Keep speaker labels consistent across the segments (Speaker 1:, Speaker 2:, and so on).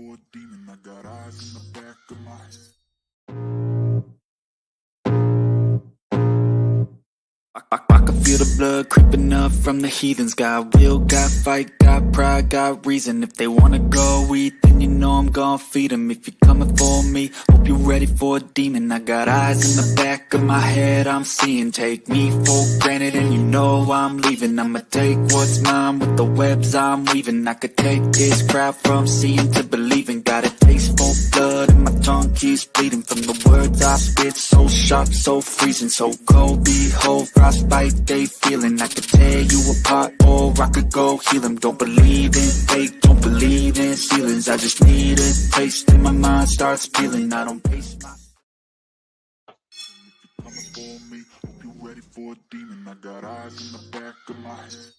Speaker 1: for a demon. I got eyes in the back of my head. I can feel the blood creeping up from the heathens. Got will, got fight, got pride, got reason. If they wanna go eat, then you know I'm gon' feed them. If you're coming for me, hope you're ready for a demon. I got eyes in the back of my head, I'm seeing. Take me for granted and you know I'm leaving. I'ma take what's mine with the webs I'm weaving. I could take this crowd from seeing to believing. Got a taste for blood and my tongue keeps bleeding. From the words I spit, so sharp, so freezing. So cold, behold, frostbite they feeling. I could tear you apart or I could go heal them. Don't believe in fate, don't believe in ceilings. I just need a taste and my mind starts feeling. I don't pace my... If you're coming for me, hope you're ready for a demon. I got eyes in the back of my head.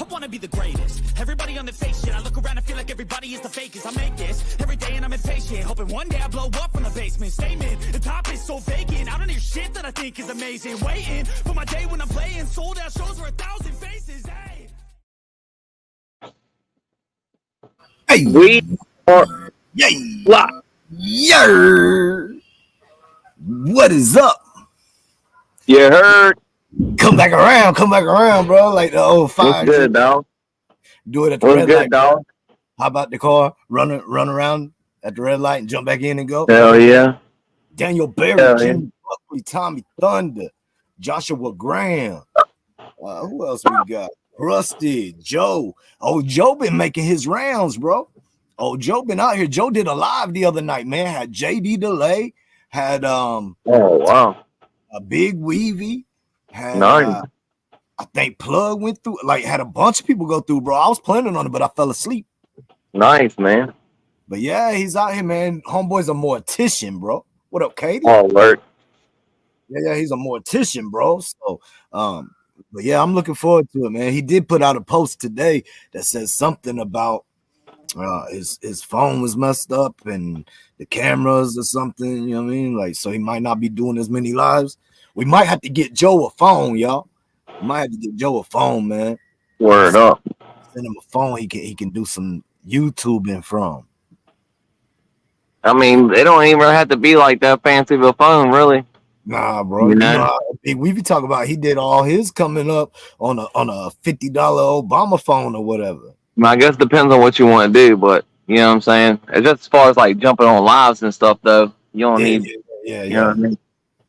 Speaker 2: I wanna be the greatest. Everybody on the fake shit. I look around and feel like everybody is the fakest. I make this every day and I'm impatient, hoping one day I blow up from the basement. Statement, the top is so vacant. I don't hear shit that I think is amazing. Waiting for my day when I'm playing sold out shows for 1,000 faces. Hey,
Speaker 3: Hey,
Speaker 4: We are
Speaker 3: yay,
Speaker 4: live.
Speaker 3: yer. What is up?
Speaker 4: You heard?
Speaker 3: Come back around, bro. Like the old fire.
Speaker 4: What's good, dog?
Speaker 3: Do it at the
Speaker 4: What's
Speaker 3: red
Speaker 4: good,
Speaker 3: light.
Speaker 4: dog?
Speaker 3: Hop out the car, run around at the red light, and jump back in and go.
Speaker 4: Hell yeah.
Speaker 3: Daniel Berry,
Speaker 4: Hell yeah.
Speaker 3: Jimmy Buckley, Tommy Thunder, Joshua Graham. Who else we got? Rusty, Joe. Oh, Joe been making his rounds, bro. Oh, Joe been out here. Joe did a live the other night, man. Had JD Delay, had
Speaker 4: Oh wow.
Speaker 3: a Big Weavy, had
Speaker 4: Nice.
Speaker 3: I think Plug went through, like had a bunch of people go through, bro. I was planning on it, but I fell asleep.
Speaker 4: Nice, man.
Speaker 3: But yeah, he's out here, man. Homeboy's a mortician, bro. What up, Katie?
Speaker 4: Oh, work.
Speaker 3: Yeah, he's a mortician, bro. So, but yeah, I'm looking forward to it, man. He did put out a post today that says something about his phone was messed up and the cameras or something. You know what I mean? Like, so he might not be doing as many lives. We might have to get Joe a phone, y'all. We might have to get Joe a phone, man.
Speaker 4: Word up.
Speaker 3: Send him a phone. He can do some YouTubing from.
Speaker 4: I mean, they don't even have to be like that fancy of a phone, really.
Speaker 3: Nah, bro.
Speaker 4: You
Speaker 3: You
Speaker 4: know?
Speaker 3: know how big we be talking about. He did all his coming up on a $50 Obama phone or whatever.
Speaker 4: I mean, I guess it depends on what you want to do, but you know what I'm saying? It's just as far as like jumping on lives and stuff, though, you don't need,
Speaker 3: Yeah.
Speaker 4: you know what I mean?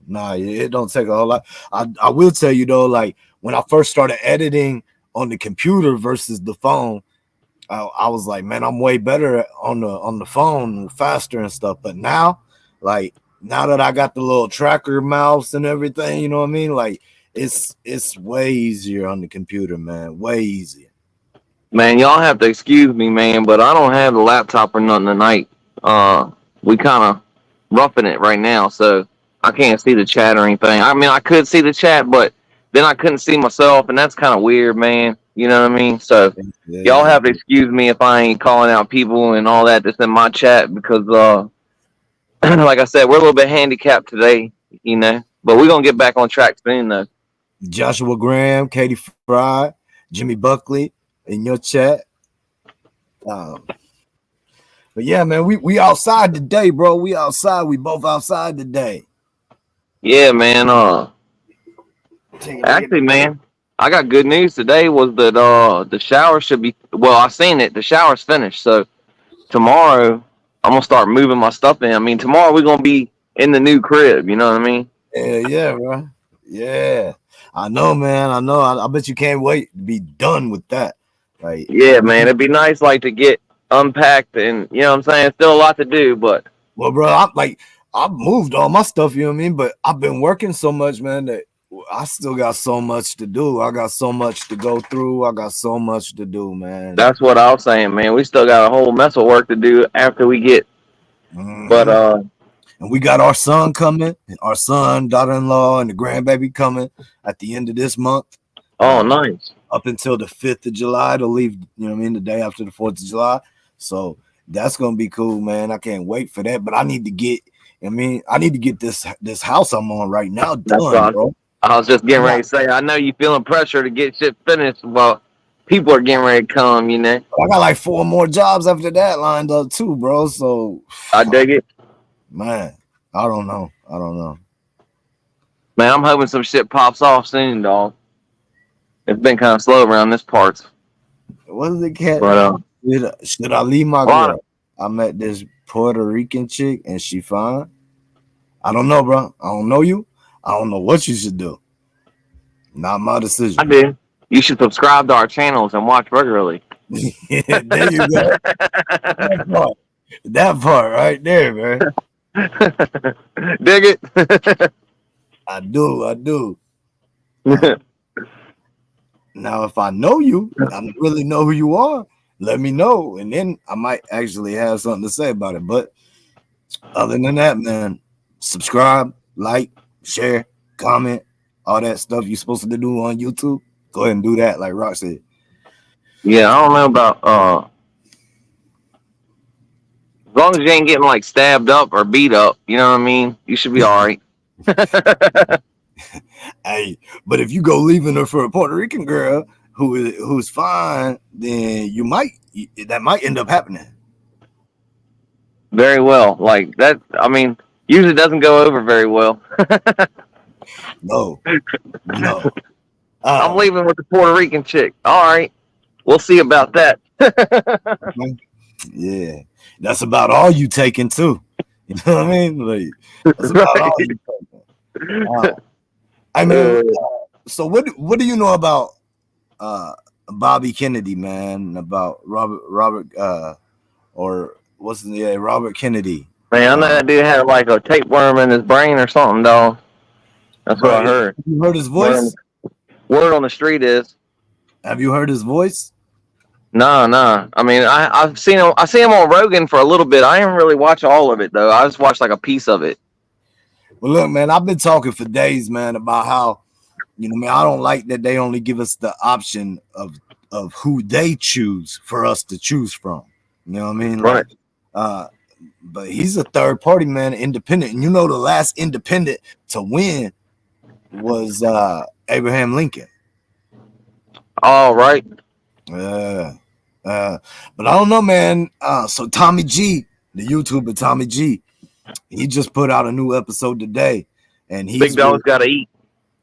Speaker 3: Nah, it don't take a whole lot. I will tell you though, like when I first started editing on the computer versus the phone, I was like, man, I'm way better on the phone, faster and stuff. But now, like now that I got the little tracker mouse and everything, you know what I mean? Like it's way easier on the computer, man. Way easier.
Speaker 4: Man, y'all have to excuse me, man, but I don't have the laptop or nothing tonight. We kind of roughing it right now, so I can't see the chat or anything. I mean, I could see the chat, but then I couldn't see myself, and that's kind of weird, man. You know what I mean? So y'all have to excuse me if I ain't calling out people and all that that's in my chat because, like I said, we're a little bit handicapped today, you know. But we're gonna get back on track soon, though.
Speaker 3: Joshua Graham, Katie Fry, Jimmy Buckley in your chat. But yeah, man, we outside today, bro. We outside. We both outside today.
Speaker 4: Yeah, man. Actually, man, I got good news today. Was that the shower should be? Well, I seen it. The shower's finished, so tomorrow I'm gonna start moving my stuff in. I mean, tomorrow we're gonna be in the new crib. You know what I mean?
Speaker 3: Yeah, bro. Yeah, I know, man. I know. I bet you can't wait to be done with that. Like,
Speaker 4: Yeah, man. It'd be nice, like, to get unpacked, and you know what I'm saying. Still a lot to do, but
Speaker 3: well, bro, I've moved all my stuff. You know what I mean? But I've been working so much, man, that I still got so much to do. I got so much to go through. I got so much to do, man.
Speaker 4: that's what I was saying, man. We still got a whole mess of work to do after we get. But
Speaker 3: and we got our son coming, our son, daughter-in-law, and the grandbaby coming at the end of this month.
Speaker 4: Oh, nice.
Speaker 3: Up until the 5th of July. They'll leave, you know what I mean, the day after the 4th of July. So that's gonna be cool, man. I can't wait for that. But I need to get, I need to get this house I'm on right now done, bro.
Speaker 4: I was just getting
Speaker 3: Yeah.
Speaker 4: ready to say, I know you feeling pressure to get shit finished. Well, people are getting ready to come, you know.
Speaker 3: I got like 4 more jobs after that lined up too, bro. So,
Speaker 4: I dig it.
Speaker 3: man, I don't know.
Speaker 4: Man, I'm hoping some shit pops off soon, dog. It's been kind of slow around this parts.
Speaker 3: What is it, cat?
Speaker 4: But,
Speaker 3: Should I leave my
Speaker 4: Well,
Speaker 3: girl? I met this Puerto Rican chick and she fine. I don't know, bro. I don't know you. I don't know what you should do. Not my decision.
Speaker 4: I do. You should subscribe to our channels and watch regularly.
Speaker 3: There you go. That part right there, man.
Speaker 4: Dig it?
Speaker 3: I do. Now, if I know you, I don't really know who you are, let me know, and then I might actually have something to say about it. But other than that, man, subscribe, like, share, comment, all that stuff you're supposed to do on YouTube. Go ahead and do that, like Rock said.
Speaker 4: Yeah, I don't know about as long as you ain't getting like stabbed up or beat up, you know what I mean? You should be all right.
Speaker 3: Hey, but if you go leaving her for a Puerto Rican girl who's fine, then that might end up happening.
Speaker 4: Very well. Like that, I mean, usually doesn't go over very well.
Speaker 3: No.
Speaker 4: I'm leaving with the Puerto Rican chick. All right. We'll see about that.
Speaker 3: Yeah. That's about all you taking too. You know what I mean? Like, that's about all you taking. I mean, so what do you know about Bobby Kennedy, man? About Robert Robert Kennedy.
Speaker 4: Man, I know that dude had like a tapeworm in his brain or something, dog. That's what I heard.
Speaker 3: Have you heard his voice?
Speaker 4: Word on the street is.
Speaker 3: Have you heard his voice?
Speaker 4: Nah. I mean, I've seen him. I see him on Rogan for a little bit. I didn't really watch all of it though. I just watched like a piece of it.
Speaker 3: Well, look, man, I've been talking for days, man, about how, I don't like that they only give us the option of who they choose for us to choose from. You know what I mean?
Speaker 4: Right.
Speaker 3: But he's a third party, man, independent. And the last independent to win was Abraham Lincoln.
Speaker 4: All right.
Speaker 3: But I don't know, man. So Tommy G, the YouTuber Tommy G, he just put out a new episode today, and
Speaker 4: Big Dog's got to eat.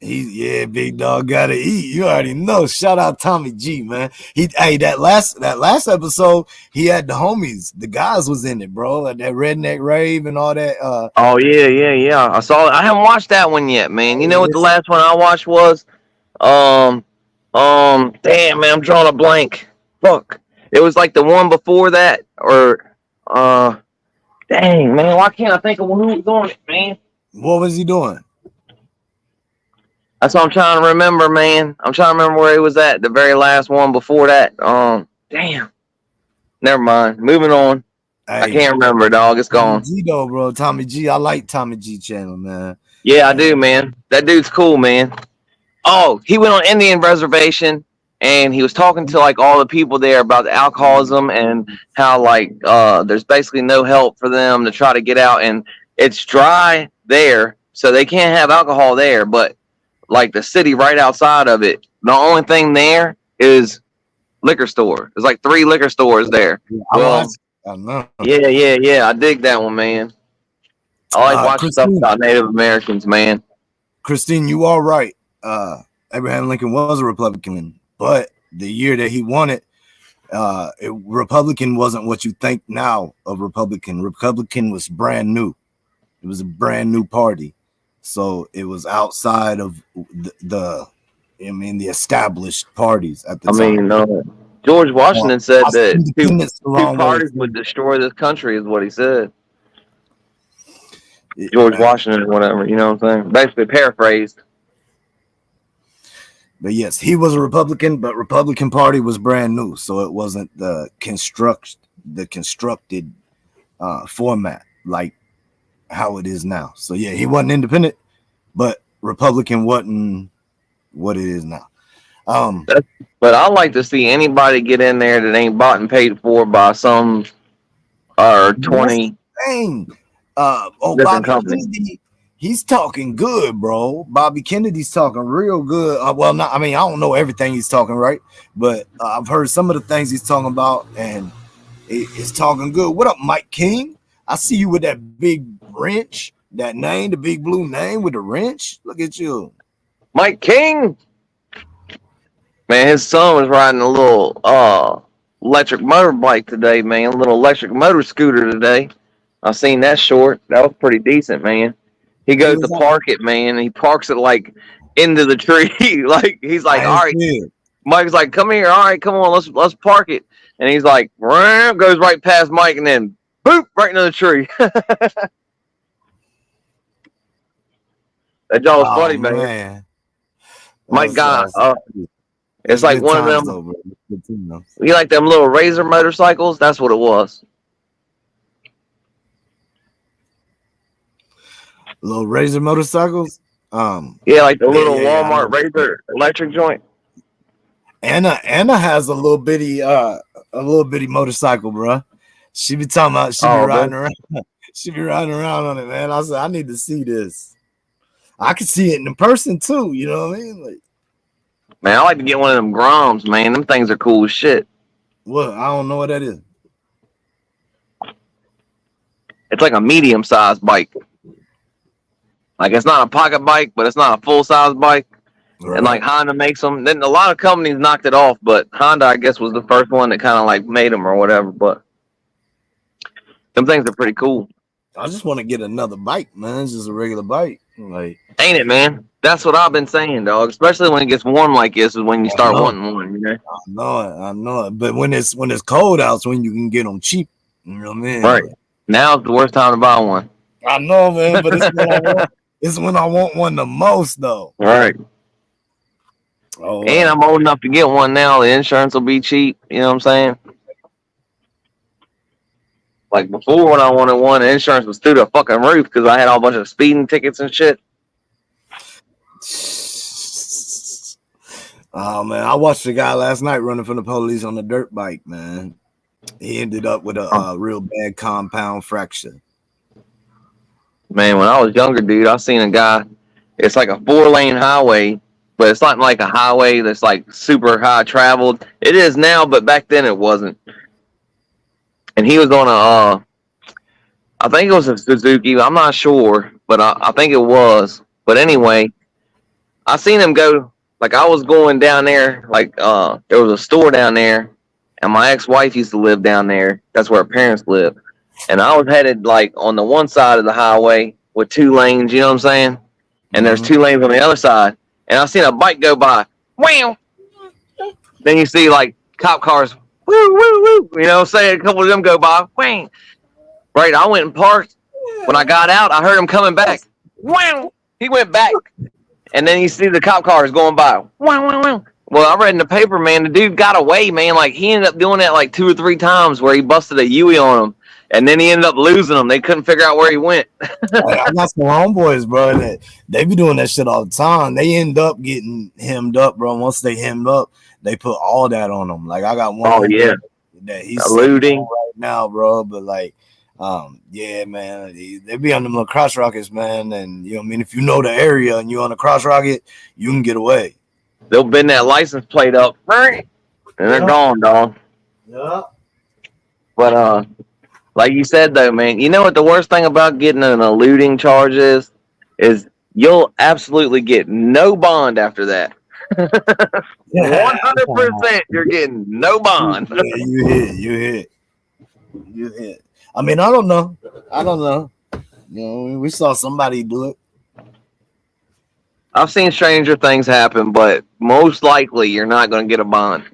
Speaker 3: Big Dog gotta eat. You already know. Shout out Tommy G, man. That last episode, he had the homies, the guys was in it, bro. Like that Redneck Rave and all that.
Speaker 4: Oh yeah. I saw it. I haven't watched that one yet, man. You know what the last one I watched was? Damn, man, I'm drawing a blank. Fuck. It was like the one before that, or dang, man, why can't I think of who was on it, man?
Speaker 3: What was he doing?
Speaker 4: That's what I'm trying to remember, man. I'm trying to remember where he was at. The very last one before that. Damn. Never mind. Moving on. Hey, I can't remember, dog. It's gone.
Speaker 3: Tommy G, though, bro. Tommy G. I like Tommy G channel, man.
Speaker 4: Yeah, I do, man. That dude's cool, man. Oh, he went on Indian reservation and he was talking to like all the people there about the alcoholism and how like there's basically no help for them to try to get out, and it's dry there, so they can't have alcohol there, but like the city right outside of it, the only thing there is liquor store. There's like 3 liquor stores there.
Speaker 3: I know.
Speaker 4: Yeah. I dig that one, man. I like watching stuff about Native Americans, man.
Speaker 3: Christine, you are right. Abraham Lincoln was a Republican, but the year that he won it, Republican wasn't what you think now of Republican. Republican was brand new. It was a brand new party. So it was outside of the established parties at the time.
Speaker 4: George Washington said that two parties would destroy this country, is what he said. George Washington or whatever, you know what I'm saying? Basically paraphrased.
Speaker 3: But yes, he was a Republican, but Republican Party was brand new, so it wasn't the constructed format like how it is now. So yeah, he wasn't independent, but Republican wasn't what it is now.
Speaker 4: But I like to see anybody get in there that ain't bought and paid for by some or 20
Speaker 3: Bobby Kennedy, he's talking good, bro. Bobby Kennedy's talking real good. Well, not. I mean, I don't know everything he's talking, right? But I've heard some of the things he's talking about, and it's talking good. What up, Mike King? I see you with that big wrench, that name, the big blue name with the wrench. Look at you,
Speaker 4: Mike King. Man, his son was riding a little electric motorbike today, man. A little electric motor scooter today. I seen that short. That was pretty decent, man. He goes to park it, man. And he parks it like into the tree. Like he's like, all right. Mike's like, come here. All right, come on, let's park it. And he's like, goes right past Mike and then boop right into the tree. That y'all was funny, man. Mike got it's like one of them. Though, you like them little Razor motorcycles? That's what it was.
Speaker 3: Little Razor motorcycles?
Speaker 4: Yeah, like the little Walmart Razor electric joint.
Speaker 3: Anna has a little bitty motorcycle, bro. She be talking about she be riding around. She be riding around on it, man. I said, I need to see this. I can see it in person too, you know what I mean? Like,
Speaker 4: man, I like to get one of them Groms, man. Them things are cool as shit.
Speaker 3: What? I don't know what that is.
Speaker 4: It's like a medium-sized bike. Like, it's not a pocket bike, but it's not a full-size bike. Right. And, like, Honda makes them. Then a lot of companies knocked it off, but Honda, I guess, was the first one that kind of, like, made them or whatever. But them things are pretty cool.
Speaker 3: I just want to get another bike, man. It's just a regular bike. Like,
Speaker 4: ain't it, man? That's what I've been saying, dog. Especially when it gets warm like this is when you start wanting one, you know?
Speaker 3: I know it. But when it's cold out, it's when you can get them cheap. You know what I mean?
Speaker 4: Right. Now's the worst time to buy one.
Speaker 3: I know, man, but it's when I want one the most, though.
Speaker 4: Right. Oh, and I'm old enough to get one now. The insurance will be cheap. You know what I'm saying? Like before, when I wanted one, the insurance was through the fucking roof because I had all a bunch of speeding tickets and shit.
Speaker 3: Oh man, I watched a guy last night running from the police on a dirt bike. Man, he ended up with a real bad compound fracture.
Speaker 4: Man, when I was younger, dude, I seen a guy. It's like a 4-lane highway, but it's not like a highway that's like super high traveled. It is now, but back then it wasn't. And he was on a, I think it was a Suzuki. I'm not sure, but I think it was. But anyway, I seen him go, like I was going down there, like there was a store down there, and my ex-wife used to live down there. That's where her parents live. And I was headed like on the one side of the highway with 2 lanes, you know what I'm saying? And there's 2 lanes on the other side. And I seen a bike go by. Wow. Then you see like cop cars. Woo, woo, woo. You know what I'm saying? A couple of them go by. Wang. Right. I went and parked. When I got out, I heard him coming back. Wow. He went back. And then you see the cop cars going by. Wow, wow, wow. Well, I read in the paper, man, the dude got away, man. Like, he ended up doing that like 2 or 3 times where he busted a Yui on him. And then he ended up losing them. They couldn't figure out where he went.
Speaker 3: I got some homeboys, bro, that they be doing that shit all the time. They end up getting hemmed up, bro. Once they hemmed up, they put all that on them. Like, I got one.
Speaker 4: Oh, yeah.
Speaker 3: That he's
Speaker 4: looting
Speaker 3: right now, bro. But, like, yeah, man, they be on them little cross rockets, man. And, you know what I mean? If you know the area and you're on a cross rocket, you can get away.
Speaker 4: They'll bend that license plate up, and they're gone, dog.
Speaker 3: Yeah.
Speaker 4: But, like you said, though, man, you know what the worst thing about getting an eluding charge is you'll absolutely get no bond after that. 100% you're getting no bond.
Speaker 3: Yeah, you hit. I mean, I don't know. You know, we saw somebody do it.
Speaker 4: I've seen stranger things happen, but most likely you're not going to get a bond.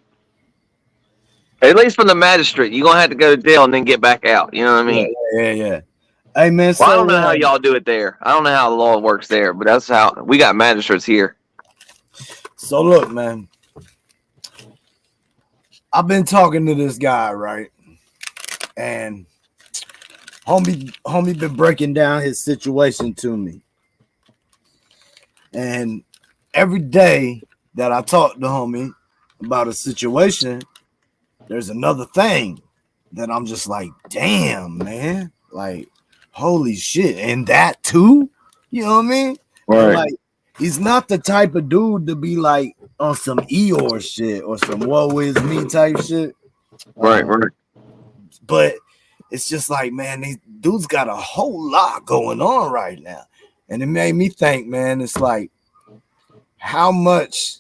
Speaker 4: At least from the magistrate, you're going to have to go to jail and then get back out. You know what I mean?
Speaker 3: Yeah. Hey, man.
Speaker 4: Well, I don't know how y'all do it there. I don't know how the law works there, but that's how we got magistrates here.
Speaker 3: So, look, man. I've been talking to this guy, right? And homie been breaking down his situation to me. And every day that I talk to homie about a situation, there's another thing that I'm just like, damn, man, like, holy shit. And that too, You know what I mean?
Speaker 4: Right.
Speaker 3: And like, he's not the type of dude to be like on some Eeyore shit or some woe is me type shit.
Speaker 4: Right.
Speaker 3: But it's just like, man, these dudes got a whole lot going on right now. And it made me think, man, it's like, how much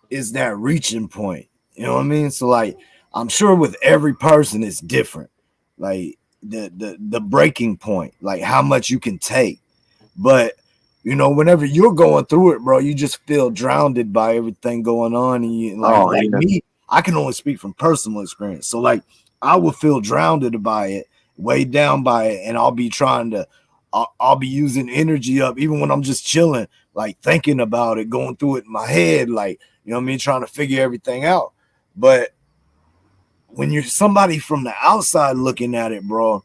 Speaker 3: is that reaching point? You know what I mean? So like, I'm sure with every person it's different. Like the breaking point, like how much you can take. But you know, whenever you're going through it, bro, you just feel drowned by everything going on. And you like me, I can only speak from personal experience. So like, I will feel drowned by it, weighed down by it, and I'll be trying to, I'll be using energy up, even when I'm just chilling, like thinking about it, going through it in my head, like, you know what I mean, trying to figure everything out. But when you're somebody from the outside looking at it, bro,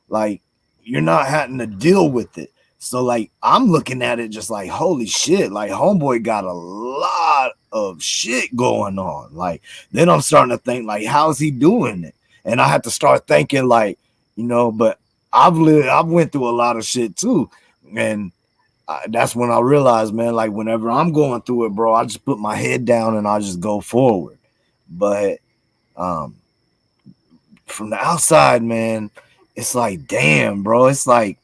Speaker 3: like you're not having to deal with it. So like, I'm looking at it just like, holy shit, like homeboy got a lot of shit going on. Like, then I'm starting to think like, how's he doing it? And I had to start thinking like, you know, but I've went through a lot of shit too. And that's when I realized, man, like whenever I'm going through it, bro, I just put my head down and I just go forward. But from the outside, man, it's like, damn, bro, it's like,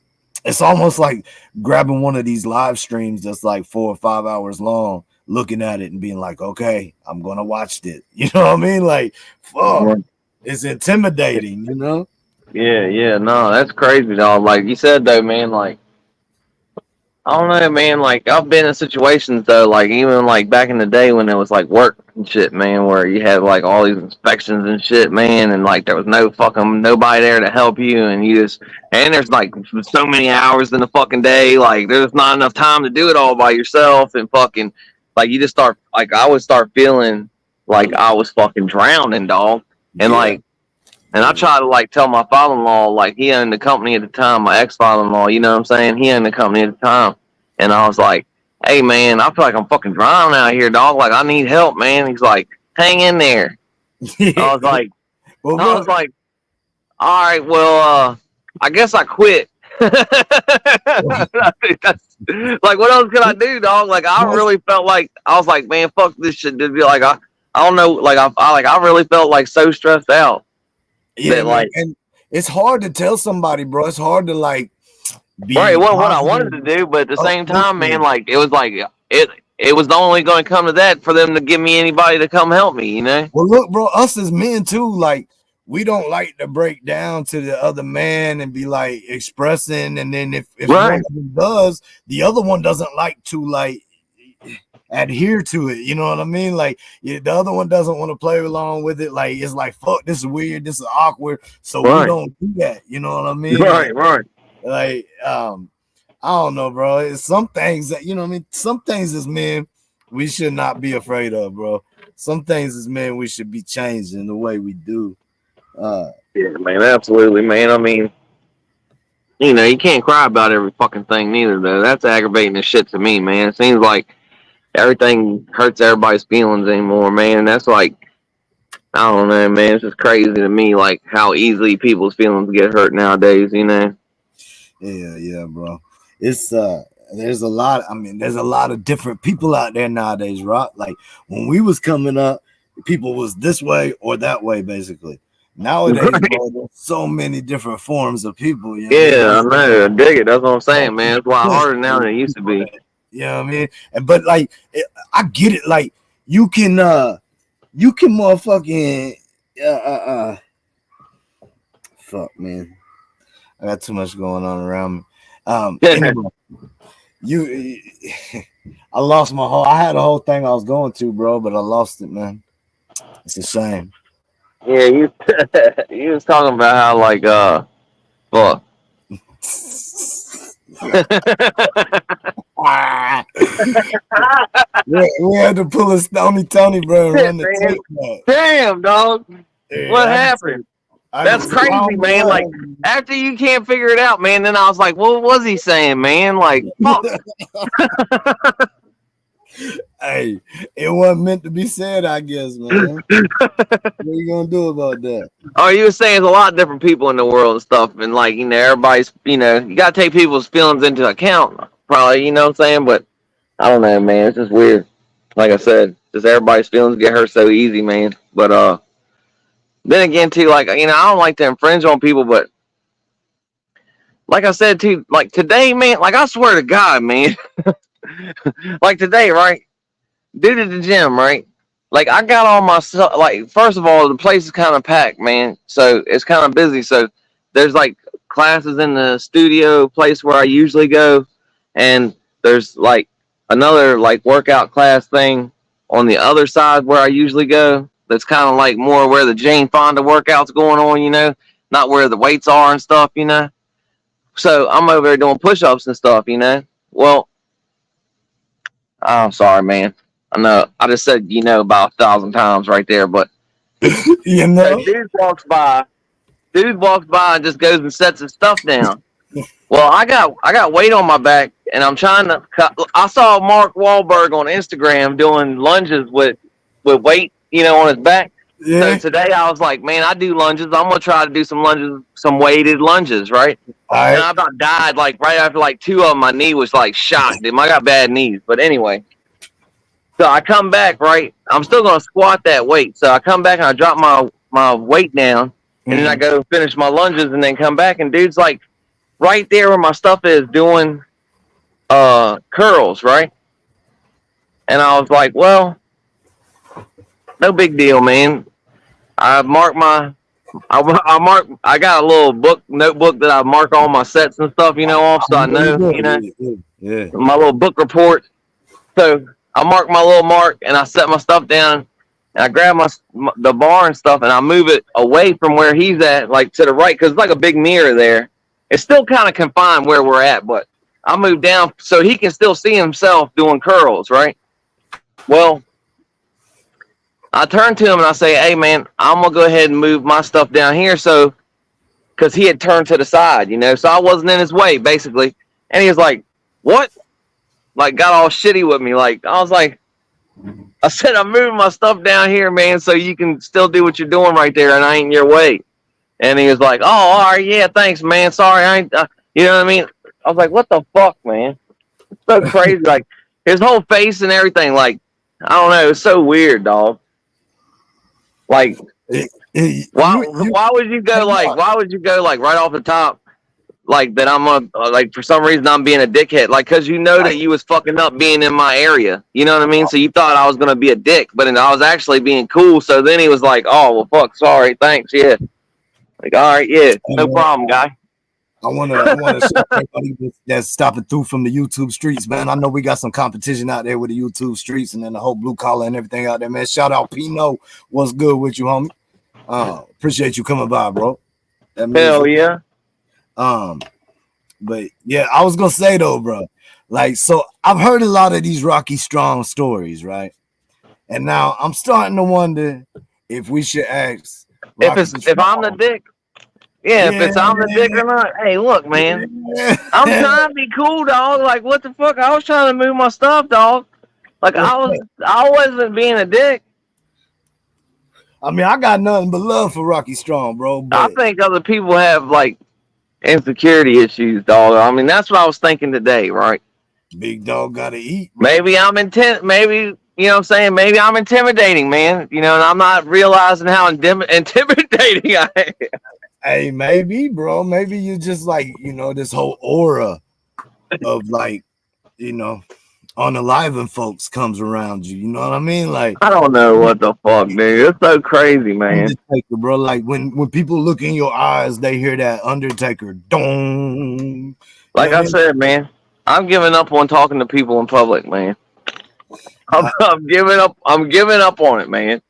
Speaker 3: it's almost like grabbing one of these live streams that's like 4 or 5 hours long, looking at it and being like, okay, I'm going to watch this. You know what I mean? Like, fuck, it's intimidating, you know?
Speaker 4: Yeah. No, that's crazy, dog. Like you said, though, man, like, I don't know, man. Like, I've been in situations, though, like, even, like, back in the day when it was, like, work and shit, man, where you had, like, all these inspections and shit, man, and, like, there was nobody there to help you, and there's, like, so many hours in the fucking day, like, there's not enough time to do it all by yourself, and fucking, like, you just start, like, I would start feeling like I was fucking drowning, dog, and, like, and I try to, like, tell my father-in-law, like, he owned the company at the time, my ex-father-in-law, you know what I'm saying? He owned the company at the time. And I was like, hey, man, I feel like I'm fucking drowning out here, dog. Like, I need help, man. He's like, hang in there. I was like, all right, well, I guess I quit. Like, what else can I do, dog? Like, I really felt like, I was like, man, fuck this shit. Just be like, I don't know, like, I really felt like so stressed out.
Speaker 3: Yeah, like, and it's hard to tell somebody, bro. It's hard to like
Speaker 4: be right. What I wanted to do, but at the same time, man, like it was like it was only going to come to that for them to give me anybody to come help me, you know.
Speaker 3: Well, look, bro, us as men too, like we don't like to break down to the other man and be like expressing, and then if one of them does, the other one doesn't like to like adhere to it, you know what I mean? Like the other one doesn't want to play along with it. Like it's like, fuck, this is weird, this is awkward, so we don't do that, you know what I mean?
Speaker 4: Right.
Speaker 3: Like I don't know, bro. It's some things that, you know what I mean, some things as men we should not be afraid of, bro. Some things as men we should be changing the way we do.
Speaker 4: Yeah, man, absolutely, man. I mean, you know, you can't cry about every fucking thing neither, though. That's aggravating as shit to me, man. It seems like everything hurts everybody's feelings anymore, man. That's like, I don't know, man. It's just crazy to me, like how easily people's feelings get hurt nowadays, you know?
Speaker 3: Yeah, bro. It's there's a lot. I mean, there's a lot of different people out there nowadays, right? Like when we was coming up, people was this way or that way, basically. Nowadays, bro, there's so many different forms of people. You know?
Speaker 4: Yeah, I know. I dig it. That's what I'm saying, man. It's a lot harder now than it used to be.
Speaker 3: You know what I mean? But like, I get it. Like, you can motherfucking, fuck, man. I got too much going on around me. Anyway, I lost I had a whole thing I was going to, bro, but I lost it, man. It's a shame.
Speaker 4: Yeah, you was talking about how, like, fuck.
Speaker 3: we had to pull a Stony Tony, bro, and run the tape back.
Speaker 4: Damn, dog. Yeah, what happened? That's crazy, man. Like, after you can't figure it out, man, then I was like, what was he saying, man? Like, fuck.
Speaker 3: Hey, it wasn't meant to be said, I guess, man. What you gonna do about that?
Speaker 4: Oh, you were saying there's a lot of different people in the world and stuff, and like, you know, everybody's, you know, you gotta take people's feelings into account, probably, you know what I'm saying? But I don't know, man. It's just weird. Like I said, just everybody's feelings get hurt so easy, man. But then again, too, like, you know, I don't like to infringe on people, but like I said, too, like today, man, like I swear to God, man, like today, right? Due to the gym, right? Like I got all my stuff. Like first of all, the place is kind of packed, man. So it's kind of busy. So there's like classes in the studio place where I usually go, and there's like another like workout class thing on the other side where I usually go. That's kind of like more where the Jane Fonda workouts going on, you know, not where the weights are and stuff, you know. So I'm over there doing push-ups and stuff, you know. Well, I'm sorry, man. I know I just said you know about 1,000 times right there, but
Speaker 3: You know,
Speaker 4: dude walks by and just goes and sets his stuff down. Well, I got weight on my back, and I'm trying to. I saw Mark Wahlberg on Instagram doing lunges with weight, you know, on his back.
Speaker 3: yeah.
Speaker 4: So today I was like, man, I do lunges. I'm gonna try to do some lunges, some weighted lunges, right?
Speaker 3: All
Speaker 4: And I
Speaker 3: right.
Speaker 4: about died like right after like 2 of them. My knee was like shot. Dude, I got bad knees, but anyway. So I come back, right? I'm still gonna squat that weight. So I come back and I drop my weight down, and then I go finish my lunges, and then come back, and dude's like right there where my stuff is doing curls, right? And I was like, well, no big deal, man. I mark my I got a little notebook that I mark all my sets and stuff, you know, off, so I know, you know,
Speaker 3: Yeah.
Speaker 4: my little book report. So I mark my little mark, and I set my stuff down, and I grab the bar and stuff, and I move it away from where he's at, like to the right, because it's like a big mirror there. It's still kind of confined where we're at, but I move down so he can still see himself doing curls, right? Well, I turn to him and I say, hey, man, I'm going to go ahead and move my stuff down here. So, because he had turned to the side, you know, so I wasn't in his way, basically. And he was like, what? Like, got all shitty with me. Like, I was like, I said, I'm moving my stuff down here, man, so you can still do what you're doing right there, and I ain't in your way. And he was like, oh, all right, yeah, thanks, man. Sorry, I ain't, you know what I mean? I was like, what the fuck, man? It's so crazy. Like, his whole face and everything, like, I don't know. It's so weird, dog. Like, why would you go like right off the top, like that I'm like for some reason I'm being a dickhead, like because you know that you was fucking up being in my area, you know what I mean? So you thought I was gonna be a dick, but I was actually being cool. So then he was like, oh well, fuck, sorry, thanks, yeah, like all right, yeah, no problem, guy.
Speaker 3: I want to shout everybody that's stopping through from the YouTube streets, man. I know we got some competition out there with the YouTube streets and then the whole blue collar and everything out there, man. Shout out Pino. What's good with you, homie? Appreciate you coming by, bro.
Speaker 4: Hell yeah.
Speaker 3: But yeah, I was gonna say though, bro. Like, so I've heard a lot of these Rocky Strong stories, right? And now I'm starting to wonder if we should ask
Speaker 4: if I'm the dick. Yeah, if it's I'm the dick or not. Hey, look, man. I'm trying to be cool, dog. Like, what the fuck? I was trying to move my stuff, dog. Like, I wasn't being a dick.
Speaker 3: I mean, I got nothing but love for Rocky Strong, bro. But
Speaker 4: I think other people have like insecurity issues, dog. I mean, that's what I was thinking today, right?
Speaker 3: Big dog gotta eat.
Speaker 4: Maybe I'm maybe, you know what I'm saying? Maybe I'm intimidating, man. You know, and I'm not realizing how intimidating I am.
Speaker 3: Hey, maybe, bro. Maybe you just like, you know, this whole aura of like, you know, unaliving folks comes around you. You know what I mean? Like,
Speaker 4: I don't know what the fuck, dude. It's so crazy, man.
Speaker 3: Undertaker, bro. Like when people look in your eyes, they hear that Undertaker. Dong.
Speaker 4: Like I said, man, I'm giving up on talking to people in public, man. I'm giving up. I'm giving up on it, man.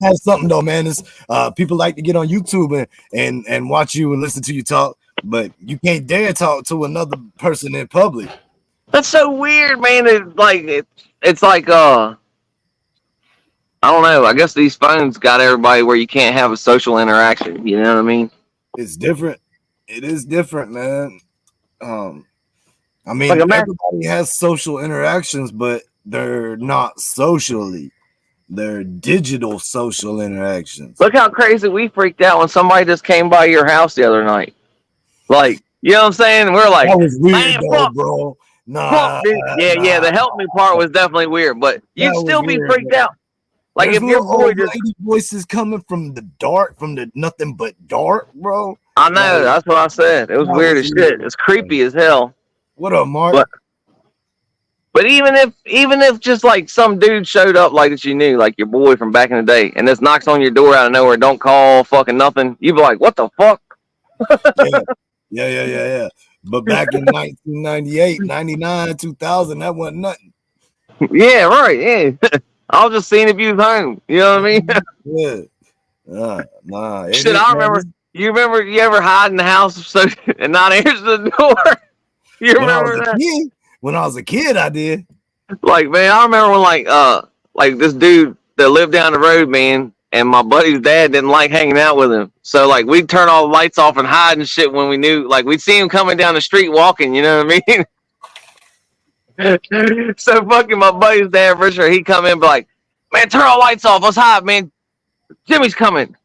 Speaker 3: That's something though, man. Is people like to get on YouTube and watch you and listen to you talk, but you can't dare talk to another person in public.
Speaker 4: That's so weird, man. It's like I don't know. I guess these phones got everybody where you can't have a social interaction. You know what I mean?
Speaker 3: It's different. It is different, man. I mean,
Speaker 4: Like, imagine,
Speaker 3: everybody has social interactions, but they're not socially. They're digital social interactions.
Speaker 4: look how crazy we freaked out when somebody just came by your house the other night. Like, you know what I'm saying? We're like,
Speaker 3: That was weird,
Speaker 4: man,
Speaker 3: though,
Speaker 4: fuck,
Speaker 3: bro.
Speaker 4: fuck, dude. Yeah. The help me part was definitely weird, but you'd
Speaker 3: was
Speaker 4: still be
Speaker 3: weird,
Speaker 4: freaked
Speaker 3: man.
Speaker 4: out. Like,
Speaker 3: There's
Speaker 4: if your
Speaker 3: little
Speaker 4: boy
Speaker 3: old
Speaker 4: just,
Speaker 3: lady voices coming from the dark, from the nothing but dark, bro.
Speaker 4: I know,
Speaker 3: Like,
Speaker 4: that's what I said. It was
Speaker 3: that
Speaker 4: weird
Speaker 3: was
Speaker 4: as
Speaker 3: weird.
Speaker 4: shit. It's creepy as hell.
Speaker 3: What up, Mark?
Speaker 4: But even if just like some dude showed up like that you knew, like your boy from back in the day, and just knocks on your door out of nowhere, don't call, fucking nothing, you'd be like, what the fuck?
Speaker 3: Yeah. But back in 1998, 99, 2000, that wasn't nothing.
Speaker 4: Yeah, right, yeah. I was just seeing if you was home. You know what I mean?
Speaker 3: Yeah. Nah.
Speaker 4: Shit, I remember. You remember you ever hide in the house so and not answer the door? You remember that?
Speaker 3: When I was a kid, I did.
Speaker 4: Like, man, I remember when like this dude that lived down the road, man, and my buddy's dad didn't like hanging out with him. So like we'd turn all the lights off and hide and shit when we knew, like we'd see him coming down the street walking, you know what I mean? So fucking my buddy's dad, for sure, he'd come in and be like, man, turn all the lights off, let's hide, man. Jimmy's coming.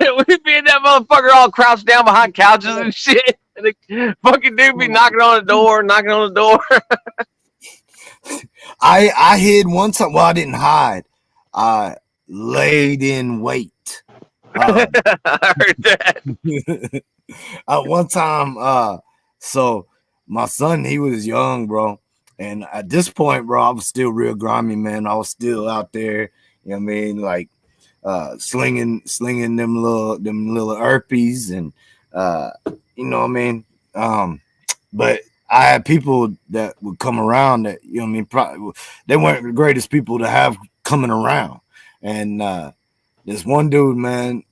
Speaker 4: We'd be in that motherfucker all crouched down behind couches and shit. And the fucking dude be knocking on the door.
Speaker 3: I hid one time. Well, I didn't hide. I laid in wait.
Speaker 4: I heard that.
Speaker 3: One time, so my son, he was young, bro. And at this point, bro, I was still real grimy, man. I was still out there, you know what I mean? Like, slinging them little herpes and you know what I mean, but I had people that would come around that, you know what I mean, probably they weren't the greatest people to have coming around. And this one dude, man,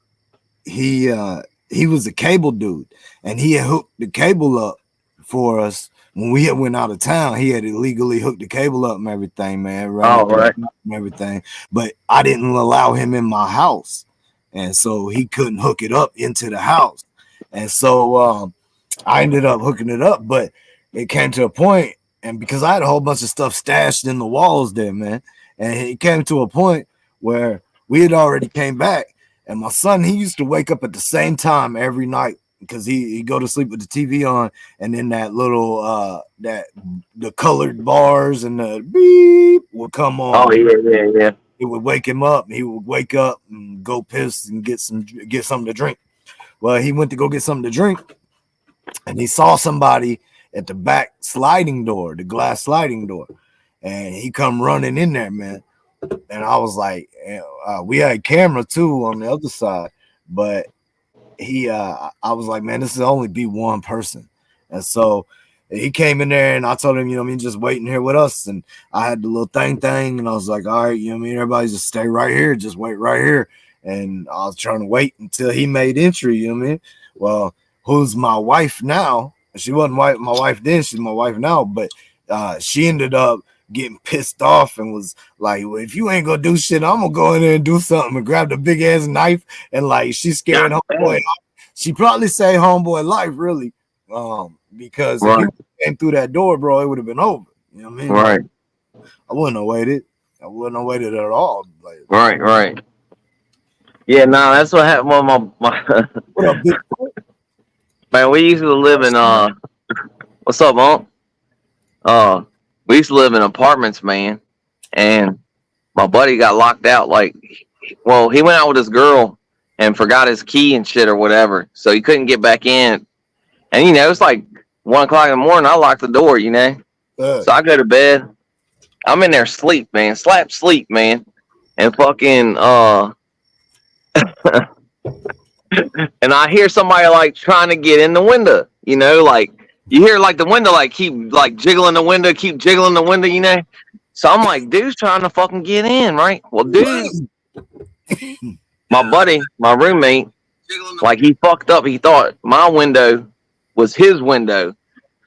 Speaker 3: he was a cable dude, and he had hooked the cable up for us when we had went out of town. He had illegally hooked the cable up and everything, man. Right.
Speaker 4: Oh, right.
Speaker 3: And everything. But I didn't allow him in my house. And so he couldn't hook it up into the house. And so I ended up hooking it up. But it came to a point, and because I had a whole bunch of stuff stashed in the walls there, man. And it came to a point where we had already came back. And my son, he used to wake up at the same time every night, because he go to sleep with the TV on, and then that little the colored bars and the beep would come on.
Speaker 4: Oh yeah.
Speaker 3: It would wake him up. He would wake up and go piss and get something to drink. Well, he went to go get something to drink, and he saw somebody at the back sliding door, the glass sliding door, and he come running in there, man. And I was like, we had a camera too on the other side, but I was like, man, this will only be one person. And so he came in there, and I told him, you know what I mean, just waiting here with us. And I had the little thing, and I was like, all right, you know what I mean, everybody just stay right here, just wait right here. And I was trying to wait until he made entry, you know what I mean? Well, who's my wife now? She wasn't my wife then, she's my wife now, but she ended up getting pissed off and was like, well, if you ain't gonna do shit, I'm gonna go in there and do something, and grabbed a big ass knife, and like she scared homeboy. She probably say homeboy life, really, because if he came through that door, bro, it would have been over. You know what I mean?
Speaker 4: Right.
Speaker 3: I wouldn't have waited. I wouldn't have waited at all. Like,
Speaker 4: Right. Yeah, nah, that's what happened with my
Speaker 3: what up, big
Speaker 4: man, we used to live in what's up, Monk? We used to live in apartments, man, and my buddy got locked out. Like, well, he went out with his girl and forgot his key and shit or whatever, so he couldn't get back in. And you know, it's like 1 o'clock in the morning. I locked the door, you know. So I go to bed. I'm in there sleep, man, slap sleep, man, and fucking and I hear somebody like trying to get in the window, you know, like you hear like the window like keep like jiggling the window, you know. So I'm like, dude's trying to fucking get in, right? Well, dude, my buddy, my roommate, like he fucked up. He thought my window was his window.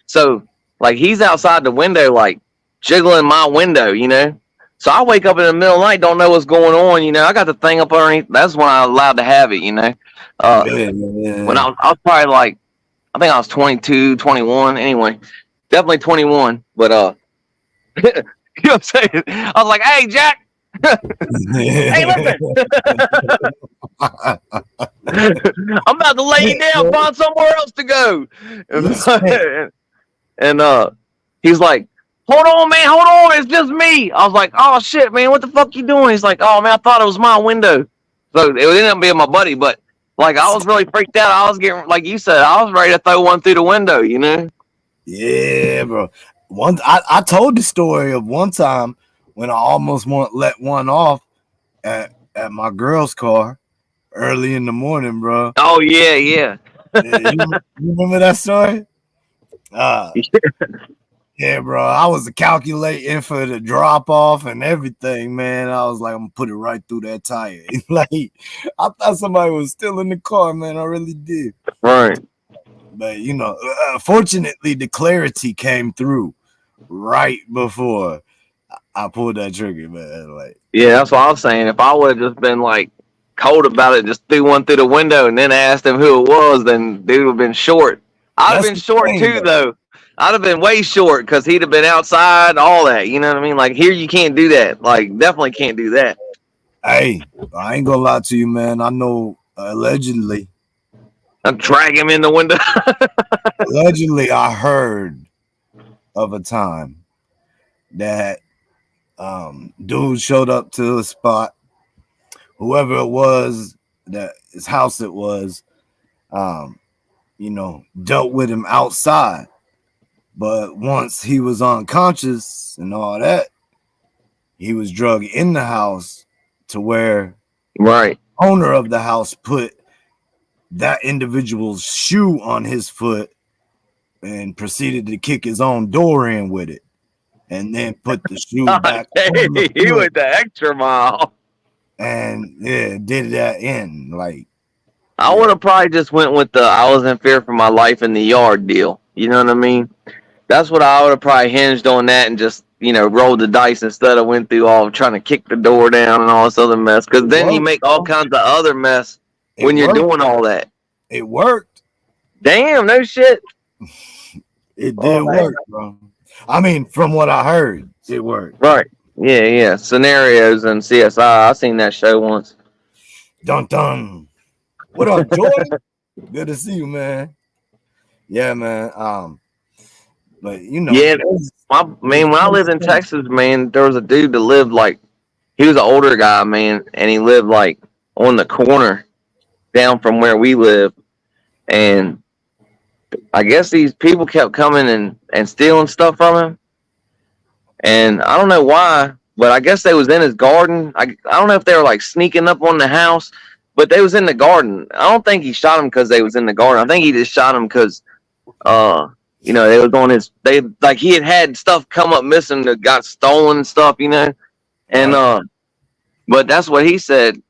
Speaker 4: So like he's outside the window, like jiggling my window, you know. So I wake up in the middle of the night, don't know what's going on, you know. I got the thing up underneath. That's when I allowed to have it, you know. When I was probably like, I think I was 22, 21, anyway. definitely 21. But you know what I'm saying? I was like, "Hey, Jack, hey, listen, I'm about to lay you down, find somewhere else to go." And he's like, "Hold on, man, hold on, it's just me." I was like, "Oh shit, man, what the fuck you doing?" He's like, "Oh man, I thought it was my window." So it ended up being my buddy, but like I was really freaked out. I was getting, like you said, I was ready to throw one through the window, you know?
Speaker 3: Yeah, bro. I told the story of one time when I almost let one off at my girl's car early in the morning, bro.
Speaker 4: Oh yeah, yeah.
Speaker 3: You remember that story? Yeah, bro. I was calculating for the drop off and everything, man. I was like, I'm gonna put it right through that tire. Like, I thought somebody was still in the car, man. I really did.
Speaker 4: Right.
Speaker 3: But you know, fortunately, the clarity came through right before I pulled that trigger, man. Like,
Speaker 4: yeah, that's what I was saying. If I would have just been like cold about it, just threw one through the window and then asked him who it was, then dude would have been short. I'd have been short too, though. I'd have been way short because he'd have been outside, all that. You know what I mean? Like here, you can't do that. Like definitely can't do that.
Speaker 3: Hey, I ain't gonna lie to you, man. I know allegedly.
Speaker 4: I'd drag him in the window.
Speaker 3: Allegedly, I heard of a time that dude showed up to a spot, whoever it was, that his house it was, you know, dealt with him outside. But once he was unconscious and all that, he was drugged in the house to where
Speaker 4: right.
Speaker 3: the owner of the house put that individual's shoe on his foot and proceeded to kick his own door in with it, and then put the shoe back.
Speaker 4: He went the extra mile,
Speaker 3: and yeah, did that in like.
Speaker 4: I would have probably just went with the I was in fear for my life in the yard deal. You know what I mean? That's what I would have probably hinged on that and just, you know, rolled the dice instead of went through all trying to kick the door down and all this other mess. Because then you make all kinds of other mess when you're doing all that.
Speaker 3: It worked.
Speaker 4: Damn, no shit.
Speaker 3: It did work, bro. I mean, from what I heard, it worked.
Speaker 4: Right. Yeah, yeah. Scenarios and CSI. I seen that show once.
Speaker 3: Dun dun. What up, Jordan? Good to see you, man. Yeah, man. But you know,
Speaker 4: yeah, when I lived in Texas, man, there was a dude that lived like he was an older guy, man, and he lived like on the corner down from where we live, and I guess these people kept coming and stealing stuff from him, and I don't know why, but I guess they was in his garden. I don't know if they were like sneaking up on the house, but they was in the garden. I don't think he shot them because they was in the garden. I think he just shot them because you know, they was on his, they like he had stuff come up missing that got stolen and stuff, you know, and but that's what he said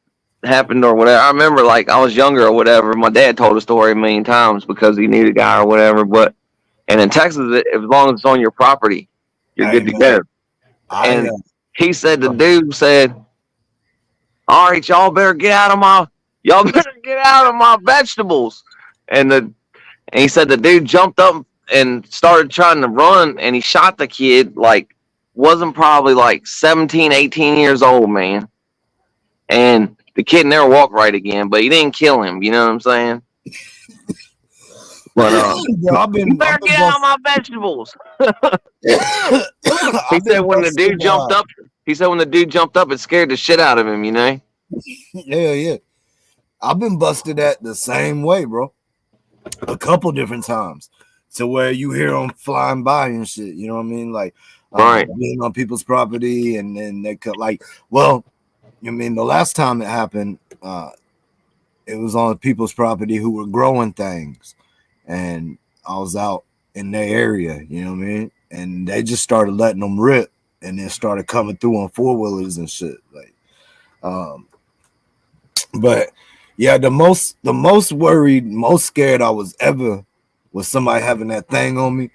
Speaker 4: happened or whatever. I remember like I was younger or whatever. My dad told a story a million times because he knew the guy or whatever. But and in Texas, as long as it's on your property, you're good to go. And he said the dude said, "All right, y'all better get out of my vegetables." And he said the dude jumped up and started trying to run, and he shot the kid, like, wasn't probably like 17, 18 years old, man. And the kid never walked right again, but he didn't kill him, you know what I'm saying? But you better get out of my vegetables. He said when the dude jumped up, it scared the shit out of him, you know?
Speaker 3: Yeah. I've been busted at the same way, bro. A couple different times. To where you hear them flying by and shit, you know what I mean? Like,
Speaker 4: right,
Speaker 3: being on people's property, and then they could like, well, you mean the last time it happened, it was on people's property who were growing things, and I was out in their area, you know what I mean? And they just started letting them rip, and then started coming through on 4-wheelers and shit, like, but yeah, the most worried, most scared I was ever with somebody having that thing on me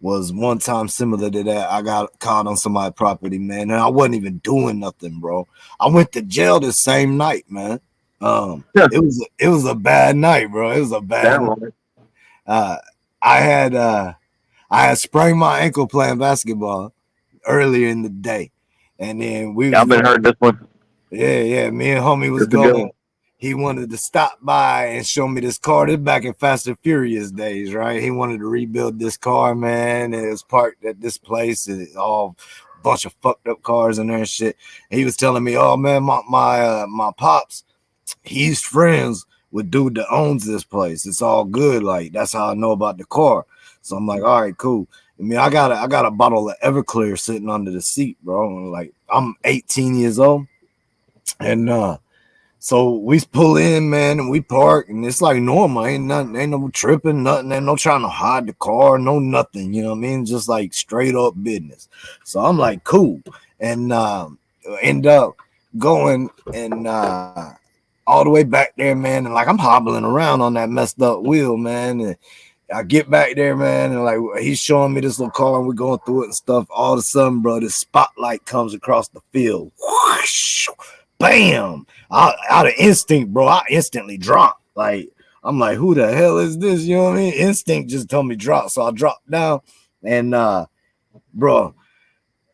Speaker 3: was one time similar to that. I got caught on somebody's property, man, and I wasn't even doing nothing, bro. I went to jail the same night, man. It was a bad night, bro. It was a bad night. I I had sprained my ankle playing basketball earlier in the day, and then we
Speaker 4: I've been heard this one.
Speaker 3: yeah. Me and homie was
Speaker 4: It's a good
Speaker 3: going.
Speaker 4: one.
Speaker 3: He wanted to stop by and show me this car. This back in Fast and Furious days, right? He wanted to rebuild this car, man. And it was parked at this place. And it's all a bunch of fucked up cars in there and shit. And he was telling me, "Oh man, my pops, he's friends with dude that owns this place. It's all good. Like that's how I know about the car." So I'm like, "All right, cool." I mean, I got a bottle of Everclear sitting under the seat, bro. Like I'm 18 years old, and so we pull in, man, and we park, and it's like normal. Ain't nothing, ain't no tripping, nothing, ain't no trying to hide the car, no nothing. You know what I mean? Just like straight up business. So I'm like, cool, and end up going and all the way back there, man, and like I'm hobbling around on that messed up wheel, man, and I get back there, man, and like he's showing me this little car, and we're going through it and stuff. All of a sudden, bro, this spotlight comes across the field. Whoosh, bam! Out of instinct, bro, I instantly dropped. Like I'm like, who the hell is this? You know what I mean? Instinct just told me drop, so I dropped down, and bro,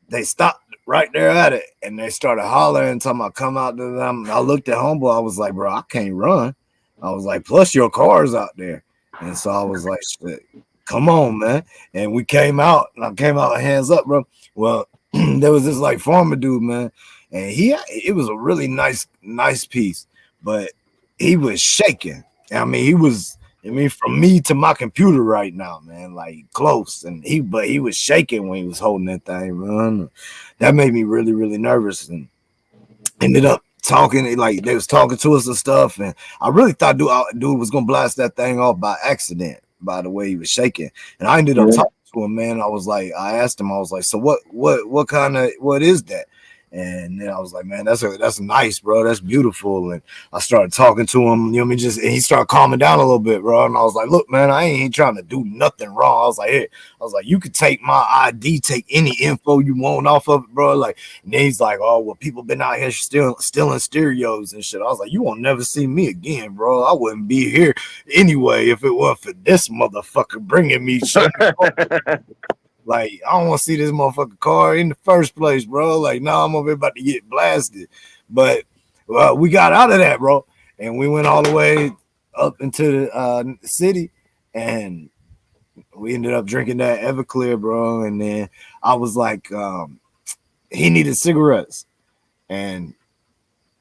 Speaker 3: they stopped right there at it, and they started hollering, talking about come out to them. I looked at homeboy, I was like, bro, I can't run. I was like, plus your car's out there, and so I was like, shit, come on, man. And we came out, and I came out hands up, bro. Well, there was this like farmer dude, man. And it was a really nice piece, but he was shaking. I mean, from me to my computer right now, man, like close. And he was shaking when he was holding that thing, man. That made me really, really nervous, and ended up talking, like they was talking to us and stuff. And I really thought dude was gonna blast that thing off by accident, by the way he was shaking. And I ended up talking to him, man. I asked him, I was like, so what is that? And then I was like, man, that's nice, bro. That's beautiful. And I started talking to him, you know what I mean? And he started calming down a little bit, bro. And I was like, look, man, I ain't trying to do nothing wrong. I was like, hey, you could take my ID, take any info you want off of it, bro. Like, and then he's like, oh, well, people been out here stealing stereos and shit. I was like, you won't never see me again, bro. I wouldn't be here anyway if it wasn't for this motherfucker bringing me shit. Like, I don't want to see this motherfucking car in the first place, bro. Like, now I'm over here about to get blasted. But we got out of that, bro. And we went all the way up into the city. And we ended up drinking that Everclear, bro. And then I was like, he needed cigarettes. And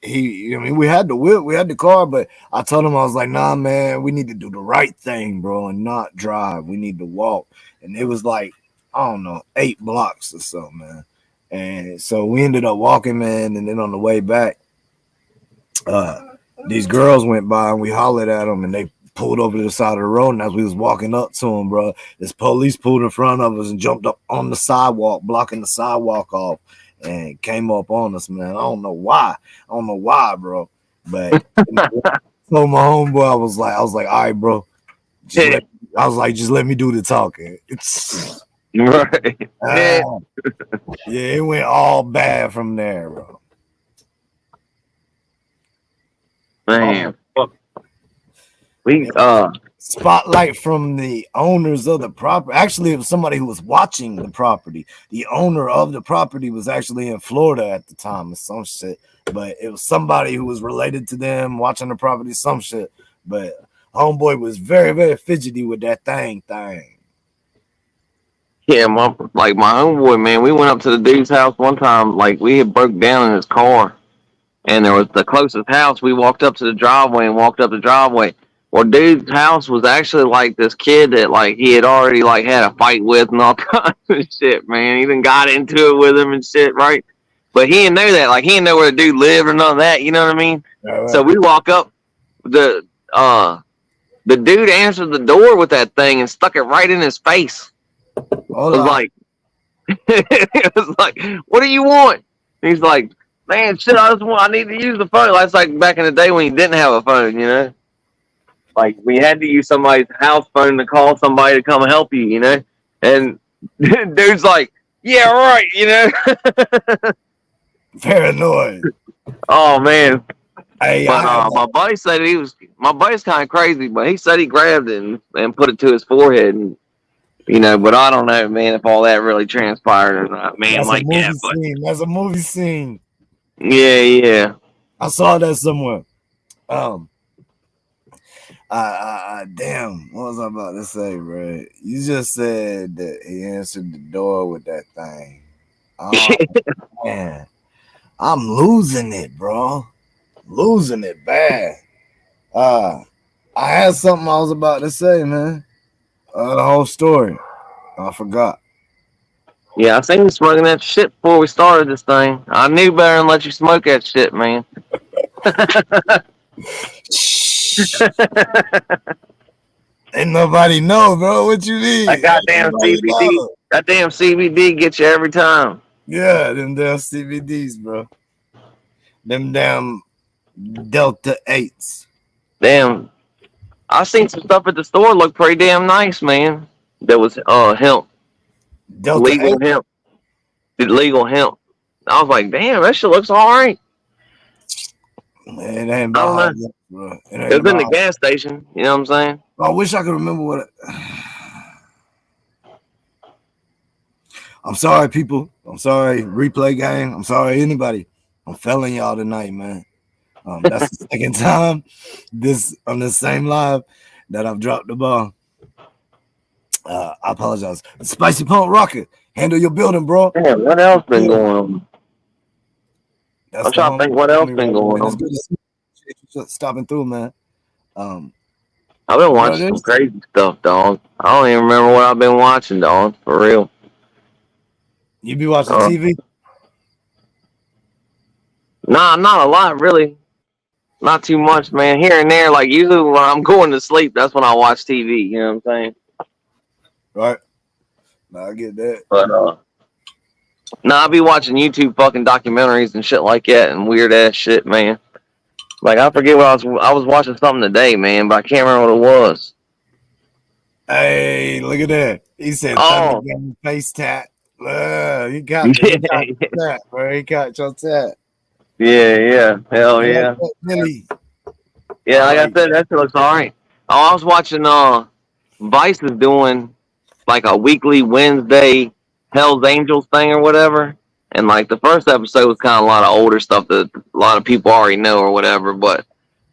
Speaker 3: we had the whip, we had the car, but I told him, I was like, nah, man, we need to do the right thing, bro, and not drive. We need to walk. And it was like, I don't know, 8 blocks or so, man. And so we ended up walking, man. And then on the way back, these girls went by and we hollered at them, and they pulled over to the side of the road. And as we was walking up to them, bro, this police pulled in front of us and jumped up on the sidewalk, blocking the sidewalk off, and came up on us, man. I don't know why, bro. But so my homeboy, I was like, all right, bro. Just let me do the talking.
Speaker 4: Right.
Speaker 3: Yeah, it went all bad from there, bro.
Speaker 4: Man, we
Speaker 3: spotlight from the owners of the property. Actually, it was somebody who was watching the property. The owner of the property was actually in Florida at the time or some shit, but it was somebody who was related to them watching the property, some shit. But homeboy was very, very fidgety with that thing.
Speaker 4: Yeah, my homeboy, man, we went up to the dude's house one time, like we had broke down in his car, and there was the closest house. We walked up to the driveway and walked up the driveway. Well, dude's house was actually like this kid that like he had already like had a fight with and all kinds of shit, man. He even got into it with him and shit, right? But he didn't know that. Like he didn't know where the dude lived or none of that, you know what I mean? Right. So we walk up, the dude answered the door with that thing and stuck it right in his face. It was like, what do you want? And he's like, man, shit, I need to use the phone. That's like back in the day when you didn't have a phone, you know? Like we had to use somebody's house phone to call somebody to come help you, you know? And dude's like, yeah, right, you know?
Speaker 3: Paranoid.
Speaker 4: Oh man. Hey, my buddy said my buddy's kind of crazy, but he said he grabbed it and put it to his forehead and But I don't know, man, if all that really transpired or not, man.
Speaker 3: That's
Speaker 4: Like,
Speaker 3: a movie
Speaker 4: yeah, but
Speaker 3: scene. That's a movie scene.
Speaker 4: yeah.
Speaker 3: I saw that somewhere. Damn, what was I about to say, bro? You just said that he answered the door with that thing. Oh man, I'm losing it, bro. Losing it bad. I had something I was about to say, man. The whole story. I forgot.
Speaker 4: Yeah, I seen you smoking that shit before we started this thing. I knew better than let you smoke that shit, man.
Speaker 3: Ain't nobody know, bro. What you need?
Speaker 4: That goddamn CBD. That damn CBD gets you every time.
Speaker 3: Yeah, them damn CBDs, bro. Them damn Delta 8s.
Speaker 4: Damn. I seen some stuff at the store look pretty damn nice, man. That was hemp.
Speaker 3: Delta
Speaker 4: Legal
Speaker 3: 8?
Speaker 4: hemp. Legal hemp. I was like, damn, that shit looks alright.
Speaker 3: Man, it ain't
Speaker 4: I don't
Speaker 3: about
Speaker 4: know.
Speaker 3: how, bro.
Speaker 4: It was in the gas station. You know what I'm saying?
Speaker 3: I wish I could remember what I'm sorry, people. I'm sorry, replay gang. I'm sorry, anybody. I'm failing y'all tonight, man. That's the second time this on the same live that I've dropped the ball. I apologize. Spicy Punk Rocket, handle your building, bro.
Speaker 4: Damn, what else been going on?
Speaker 3: That's
Speaker 4: I'm trying to think what else been going
Speaker 3: It's
Speaker 4: on.
Speaker 3: good to see you stopping through, man.
Speaker 4: I've been watching some crazy stuff, dog. I don't even remember what I've been watching, dog. For real.
Speaker 3: You be watching TV?
Speaker 4: Nah, not a lot, really. Not too much, man. Here and there, like usually when I'm going to sleep, that's when I watch TV. You know what I'm saying?
Speaker 3: Right. Nah, I get that.
Speaker 4: But I'll be watching YouTube fucking documentaries and shit like that and weird ass shit, man. Like I forget what I was watching something today, man, but I can't remember what it was.
Speaker 3: Hey, look at that. He said face tat. He got your tat, bro. He got your tat.
Speaker 4: Yeah. Hell yeah.
Speaker 3: Really?
Speaker 4: Yeah, like I said, that shit looks alright. Oh, I was watching Vice is doing like a weekly Wednesday Hell's Angels thing or whatever. And like the first episode was kind of a lot of older stuff that a lot of people already know or whatever, but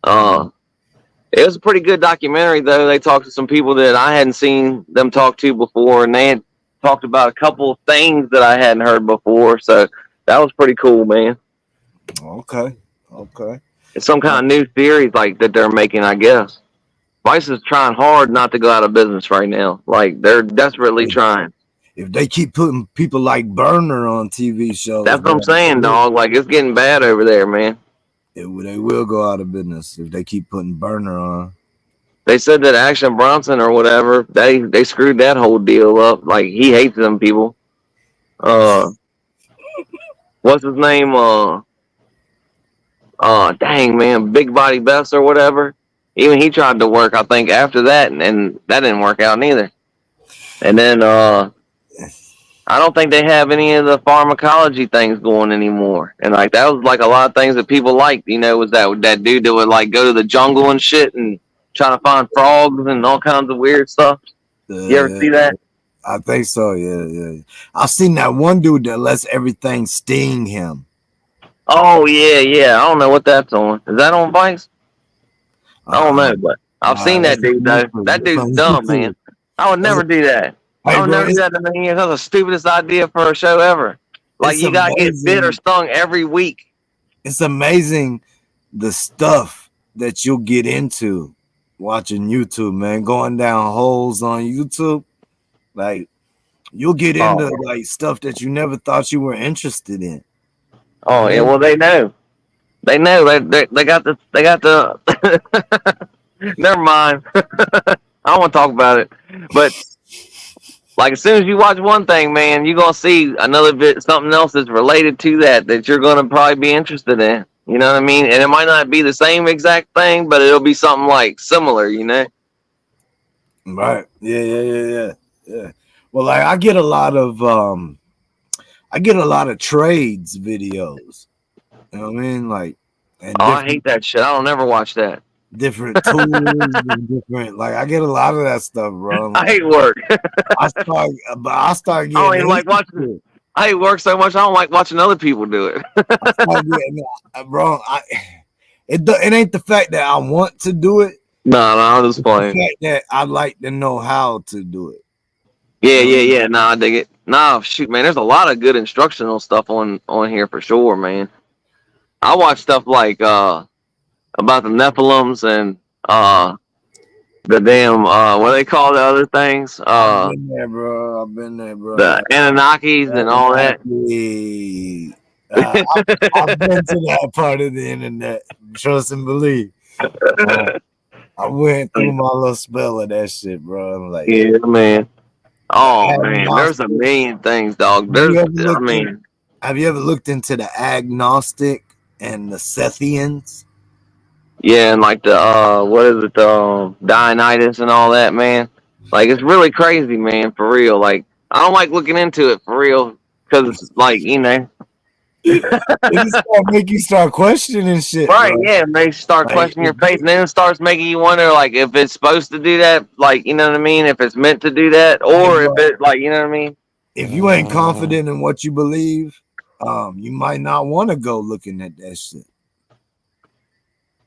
Speaker 4: it was a pretty good documentary though. They talked to some people that I hadn't seen them talk to before, and they had talked about a couple of things that I hadn't heard before. So that was pretty cool, man.
Speaker 3: Okay.
Speaker 4: It's some kind of new series like that they're making, I guess. Vice is trying hard not to go out of business right now. Like they're desperately trying.
Speaker 3: If they keep putting people like Burner on TV shows,
Speaker 4: that's what I'm saying, dog. Like it's getting bad over there, man.
Speaker 3: They will go out of business if they keep putting Burner on.
Speaker 4: They said that Action Bronson or whatever, they screwed that whole deal up. Like he hates them people. What's his name? Dang man, Big Body Best or whatever. Even he tried to work, I think, after that, and that didn't work out neither. And then I don't think they have any of the pharmacology things going anymore. And like that was like a lot of things that people liked, was that dude that would like go to the jungle and shit and try to find frogs and all kinds of weird stuff. You ever see that?
Speaker 3: I think so, yeah. I've seen that one dude that lets everything sting him.
Speaker 4: Oh yeah. I don't know what that's on. Is that on Vice? I don't know, but I've seen that dude though. That dude's dumb, man. I would never do that. I would never do that in a million years. That's the stupidest idea for a show ever. Like you gotta get bit or stung every week.
Speaker 3: It's amazing the stuff that you'll get into watching YouTube, man. Going down holes on YouTube. Like you'll get into like stuff that you never thought you were interested in.
Speaker 4: Oh yeah, well they know. They know they got the never mind. I don't want to talk about it. But like as soon as you watch one thing, man, you're gonna see another bit, something else that's related to that you're gonna probably be interested in. You know what I mean? And it might not be the same exact thing, but it'll be something like similar.
Speaker 3: Right? Yeah. Well, like I get a lot of trades videos. You know what I mean? Like,
Speaker 4: I hate that shit. I don't ever watch that.
Speaker 3: different tools and different. Like I get a lot of that stuff, bro.
Speaker 4: I
Speaker 3: Like,
Speaker 4: hate work.
Speaker 3: I start
Speaker 4: I don't
Speaker 3: getting
Speaker 4: even like watching. I hate work so much. I don't like watching other people do it.
Speaker 3: I start getting, bro. It ain't the fact that I want to do it.
Speaker 4: No, I'm just
Speaker 3: The
Speaker 4: playing.
Speaker 3: fact that I like to know how to do it.
Speaker 4: Yeah. Nah, I dig it. Nah, shoot, man. There's a lot of good instructional stuff on here for sure, man. I watch stuff like about the Nephilims and the damn what do they call the other things?
Speaker 3: I've been there, bro.
Speaker 4: The Anunnakis and all that.
Speaker 3: I've been to that part of the internet. Trust and believe. I went through my little spell of that shit, bro. I'm like,
Speaker 4: Yeah, man. Oh man, there's a million things, dog.
Speaker 3: have you ever looked into the agnostic and the Sethians?
Speaker 4: Yeah, and like the what is it, the Dionysus and all that, man. Like it's really crazy, man, for real. Like I don't like looking into it for real because it's like
Speaker 3: It make you start questioning shit,
Speaker 4: right?
Speaker 3: bro.
Speaker 4: Yeah, they start questioning your faith, and then it starts making you wonder, like if it's supposed to do that, like you know what I mean, if it's meant to do that, or if it, like you know what I mean.
Speaker 3: If you ain't confident in what you believe, you might not want to go looking at that shit.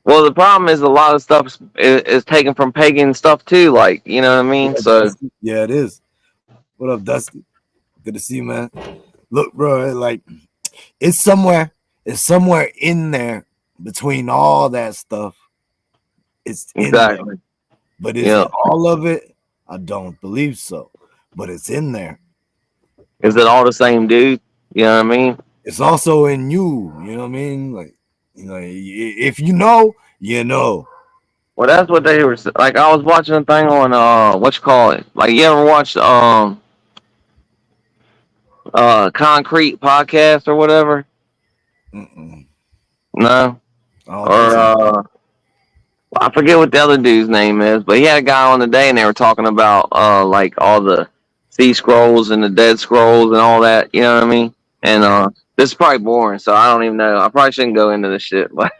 Speaker 4: Well, the problem is a lot of stuff is taken from pagan stuff too, like you know what I mean. So
Speaker 3: yeah, it is. What up, Dusty? Good to see you, man. Look, bro, like it's somewhere in there between all that stuff. It's in
Speaker 4: exactly.
Speaker 3: there. But is it all of it? I don't believe so. But it's in there.
Speaker 4: Is it all the same dude? You know what I mean?
Speaker 3: It's also in you. You know what I mean? Like, you know, if you know, you know.
Speaker 4: Well, that's what they were like. I was watching a thing on what you call it? Like, you ever watched Concrete podcast or whatever?
Speaker 3: Mm-mm.
Speaker 4: No. Or I forget what the other dude's name is, but he had a guy on the day, and they were talking about like all the sea scrolls and the dead scrolls and all that. You know what I mean? And this is probably boring, so I don't even know. I probably shouldn't go into this shit, but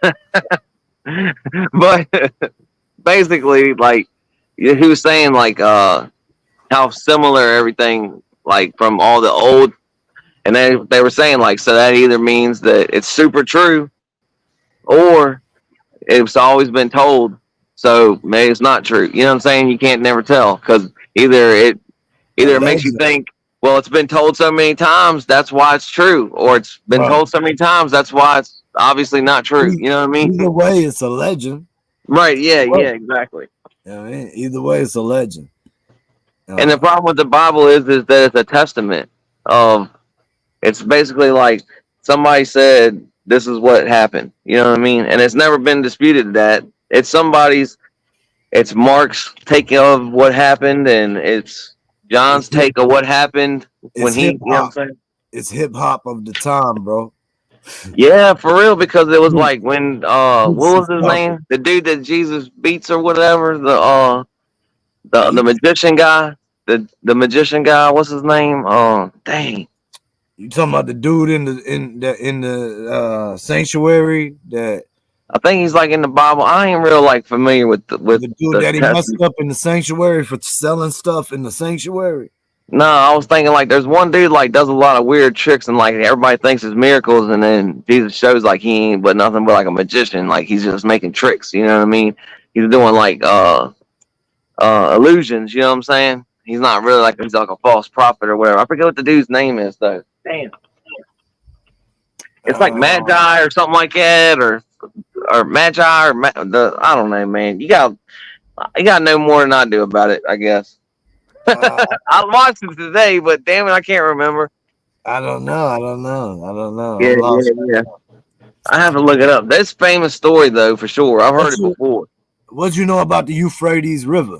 Speaker 4: but basically, like he was saying, like how similar everything, like from all the old, and they were saying like, so that either means that it's super true, or it's always been told, so maybe it's not true. You know what I'm saying? You can't never tell because either it makes you think, well, it's been told so many times, that's why it's true, or it's been told so many times, that's why it's obviously not true. You know what I mean?
Speaker 3: Either way, it's a legend.
Speaker 4: Right? Yeah, exactly.
Speaker 3: You know what I mean? Either way, it's a legend.
Speaker 4: And the problem with the Bible is that it's a testament of. It's basically like somebody said, this is what happened. You know what I mean? And it's never been disputed that it's it's Mark's take of what happened, and it's John's take of what happened when he, you know what I'm saying?
Speaker 3: It's hip hop of the time, bro.
Speaker 4: Yeah, for real, because it was like when what was his name? The dude that Jesus beats or whatever, the magician guy. The magician guy, what's his name? Dang.
Speaker 3: You talking about the dude in the sanctuary that
Speaker 4: I think he's like in the Bible. I ain't real like familiar with the
Speaker 3: dude that he messed up in the sanctuary for selling stuff in the sanctuary.
Speaker 4: No, I was thinking like there's one dude like does a lot of weird tricks and like everybody thinks it's miracles, and then Jesus shows like he ain't but nothing but like a magician, like he's just making tricks. You know what I mean? He's doing like illusions. You know what I'm saying? He's not really like he's like a false prophet or whatever. I forget what the dude's name is though. Damn. It's like Magi or something like that, or Magi or I don't know, man. You got to know more than I do about it, I guess. I watched it today, but damn it, I can't remember.
Speaker 3: I don't know.
Speaker 4: Yeah. I have to look it up. That's a famous story though, for sure. I've heard it before.
Speaker 3: What you know about the Euphrates River?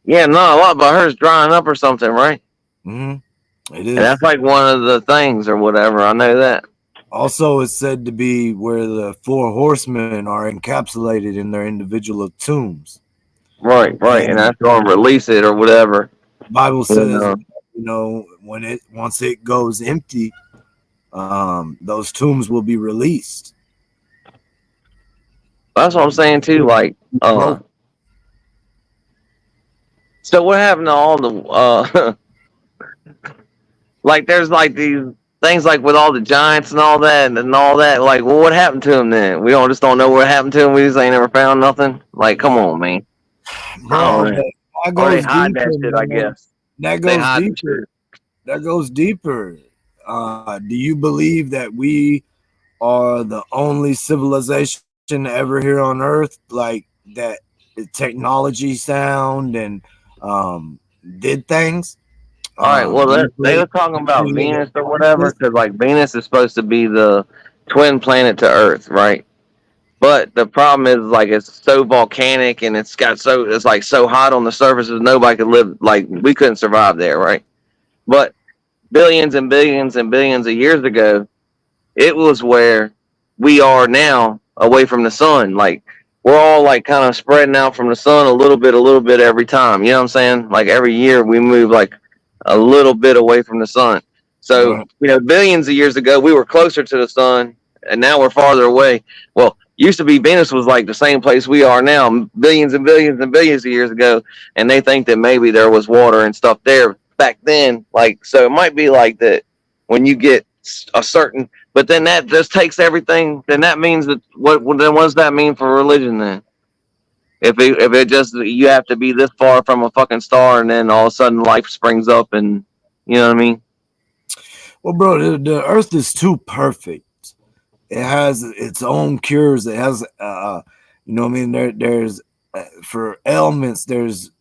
Speaker 4: Yeah, no, a lot, but I heard it's drying up or something, right?
Speaker 3: Mm-hmm. It is.
Speaker 4: And that's like one of the things or whatever. I know that.
Speaker 3: Also, it's said to be where the 4 horsemen are encapsulated in their individual tombs.
Speaker 4: Right. And that's going to release it or whatever.
Speaker 3: The Bible says, you know, once it goes empty, those tombs will be released.
Speaker 4: That's what I'm saying too. Like, so what happened to all the like? There's like these things like with all the giants and all that and all that. Like, well, what happened to them then? We don't know what happened to them. We just ain't never found nothing. Like, come on, man.
Speaker 3: Bro,
Speaker 4: Or
Speaker 3: that
Speaker 4: they
Speaker 3: goes
Speaker 4: hide
Speaker 3: deeper,
Speaker 4: that shit, I
Speaker 3: man.
Speaker 4: guess.
Speaker 3: That
Speaker 4: They
Speaker 3: goes
Speaker 4: hide the
Speaker 3: deeper.
Speaker 4: shit.
Speaker 3: That goes deeper. Do you believe that we are the only civilization ever here on Earth, like that technology sound and did things?
Speaker 4: All right, well,
Speaker 3: Do you
Speaker 4: they were
Speaker 3: believe
Speaker 4: talking about
Speaker 3: we
Speaker 4: Venus or
Speaker 3: are
Speaker 4: whatever, because like Venus is supposed to be the twin planet to Earth, right? But the problem is like it's so volcanic and it's like so hot on the surfaces nobody could live, like we couldn't survive there, right? But billions and billions and billions of years ago, it was where we are now, away from the sun. Like we're all like kind of spreading out from the sun a little bit every time. You know what I'm saying? Like every year we move like a little bit away from the sun. So,
Speaker 3: Right.
Speaker 4: billions of years ago we were closer to the sun and now we're farther away. Well, used to be Venus was like the same place we are now, billions and billions and billions of years ago, and they think that maybe there was water and stuff there back then. Like, so it might be like that when you get a certain, but then that just takes everything. Then that means that what does that mean for religion then? If it just you have to be this far from a fucking star and then all of a sudden life springs up and you know what I mean?
Speaker 3: Well, bro, the Earth is too perfect. It has its own cures. It has, you know what I mean? There's for ailments, there's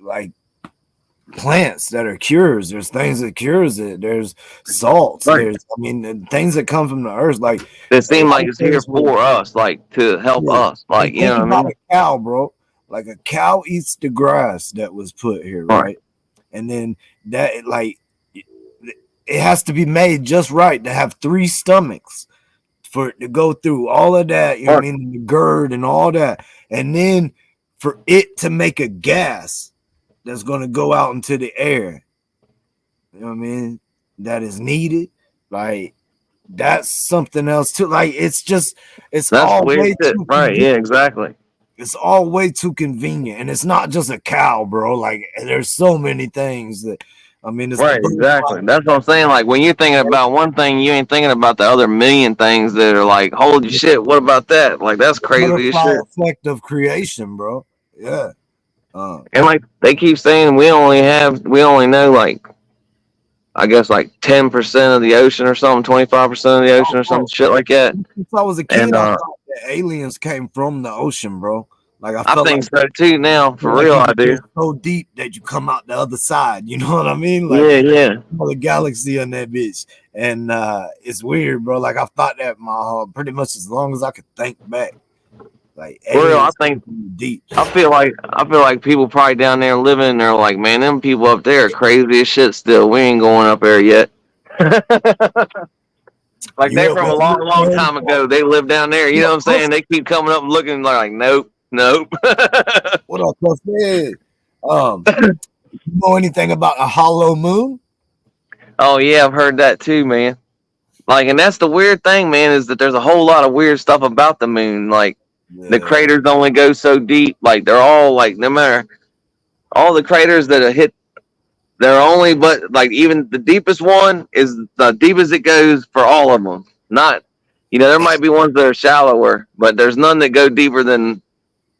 Speaker 3: like plants that are cures. There's things that cures it. There's salts.
Speaker 4: Right.
Speaker 3: There's, I mean, things that come from the earth. Like
Speaker 4: It seems like it's here for us, like to help us. Like, you know what I mean?
Speaker 3: A cow, bro. Like a cow eats the grass that was put here, right? And then that, like, it has to be made just right to have 3 stomachs for it to go through all of that, you know what I mean? The GERD and all that. And then for it to make a gas that's going to go out into the air, you know what I mean? That is needed. Like, that's something else too. Like, that's all way too
Speaker 4: right? Yeah, exactly.
Speaker 3: It's all way too convenient, and it's not just a cow, bro. Like, there's so many things that, I mean, it's
Speaker 4: right, exactly. That's what I'm saying. Like when you're thinking about one thing, you ain't thinking about the other million things that are like, holy shit, what about that? Like that's crazy as shit.
Speaker 3: Effect of creation, bro. Yeah.
Speaker 4: And like they keep saying, we only know like, I guess like 10% of the ocean or something, 25% of the ocean or some shit like that.
Speaker 3: Since I was a kid, I thought that aliens came from the ocean, bro. Like
Speaker 4: I think so too. Now, for real, I do.
Speaker 3: So deep that you come out the other side. You know what I mean?
Speaker 4: Like, yeah.
Speaker 3: The galaxy on that bitch, and it's weird, bro. Like I thought that my pretty much as long as I could think back. Like,
Speaker 4: for real, I think
Speaker 3: deep.
Speaker 4: I feel like people probably down there living. They're like, man, them people up there are crazy as shit. Still, we ain't going up there yet. Like they're from a long time ago. They live down there. You know what I'm saying? They keep coming up and looking like nope.
Speaker 3: What up, Puffy? You know anything about a hollow moon?
Speaker 4: Oh yeah, I've heard that too, man. Like, and that's the weird thing, man, is that there's a whole lot of weird stuff about the moon. Like, the craters only go so deep. Like, they're all like, no matter all the craters that are hit, they're only, but like even the deepest one is the deepest it goes for all of them. Not, there might be ones that are shallower, but there's none that go deeper than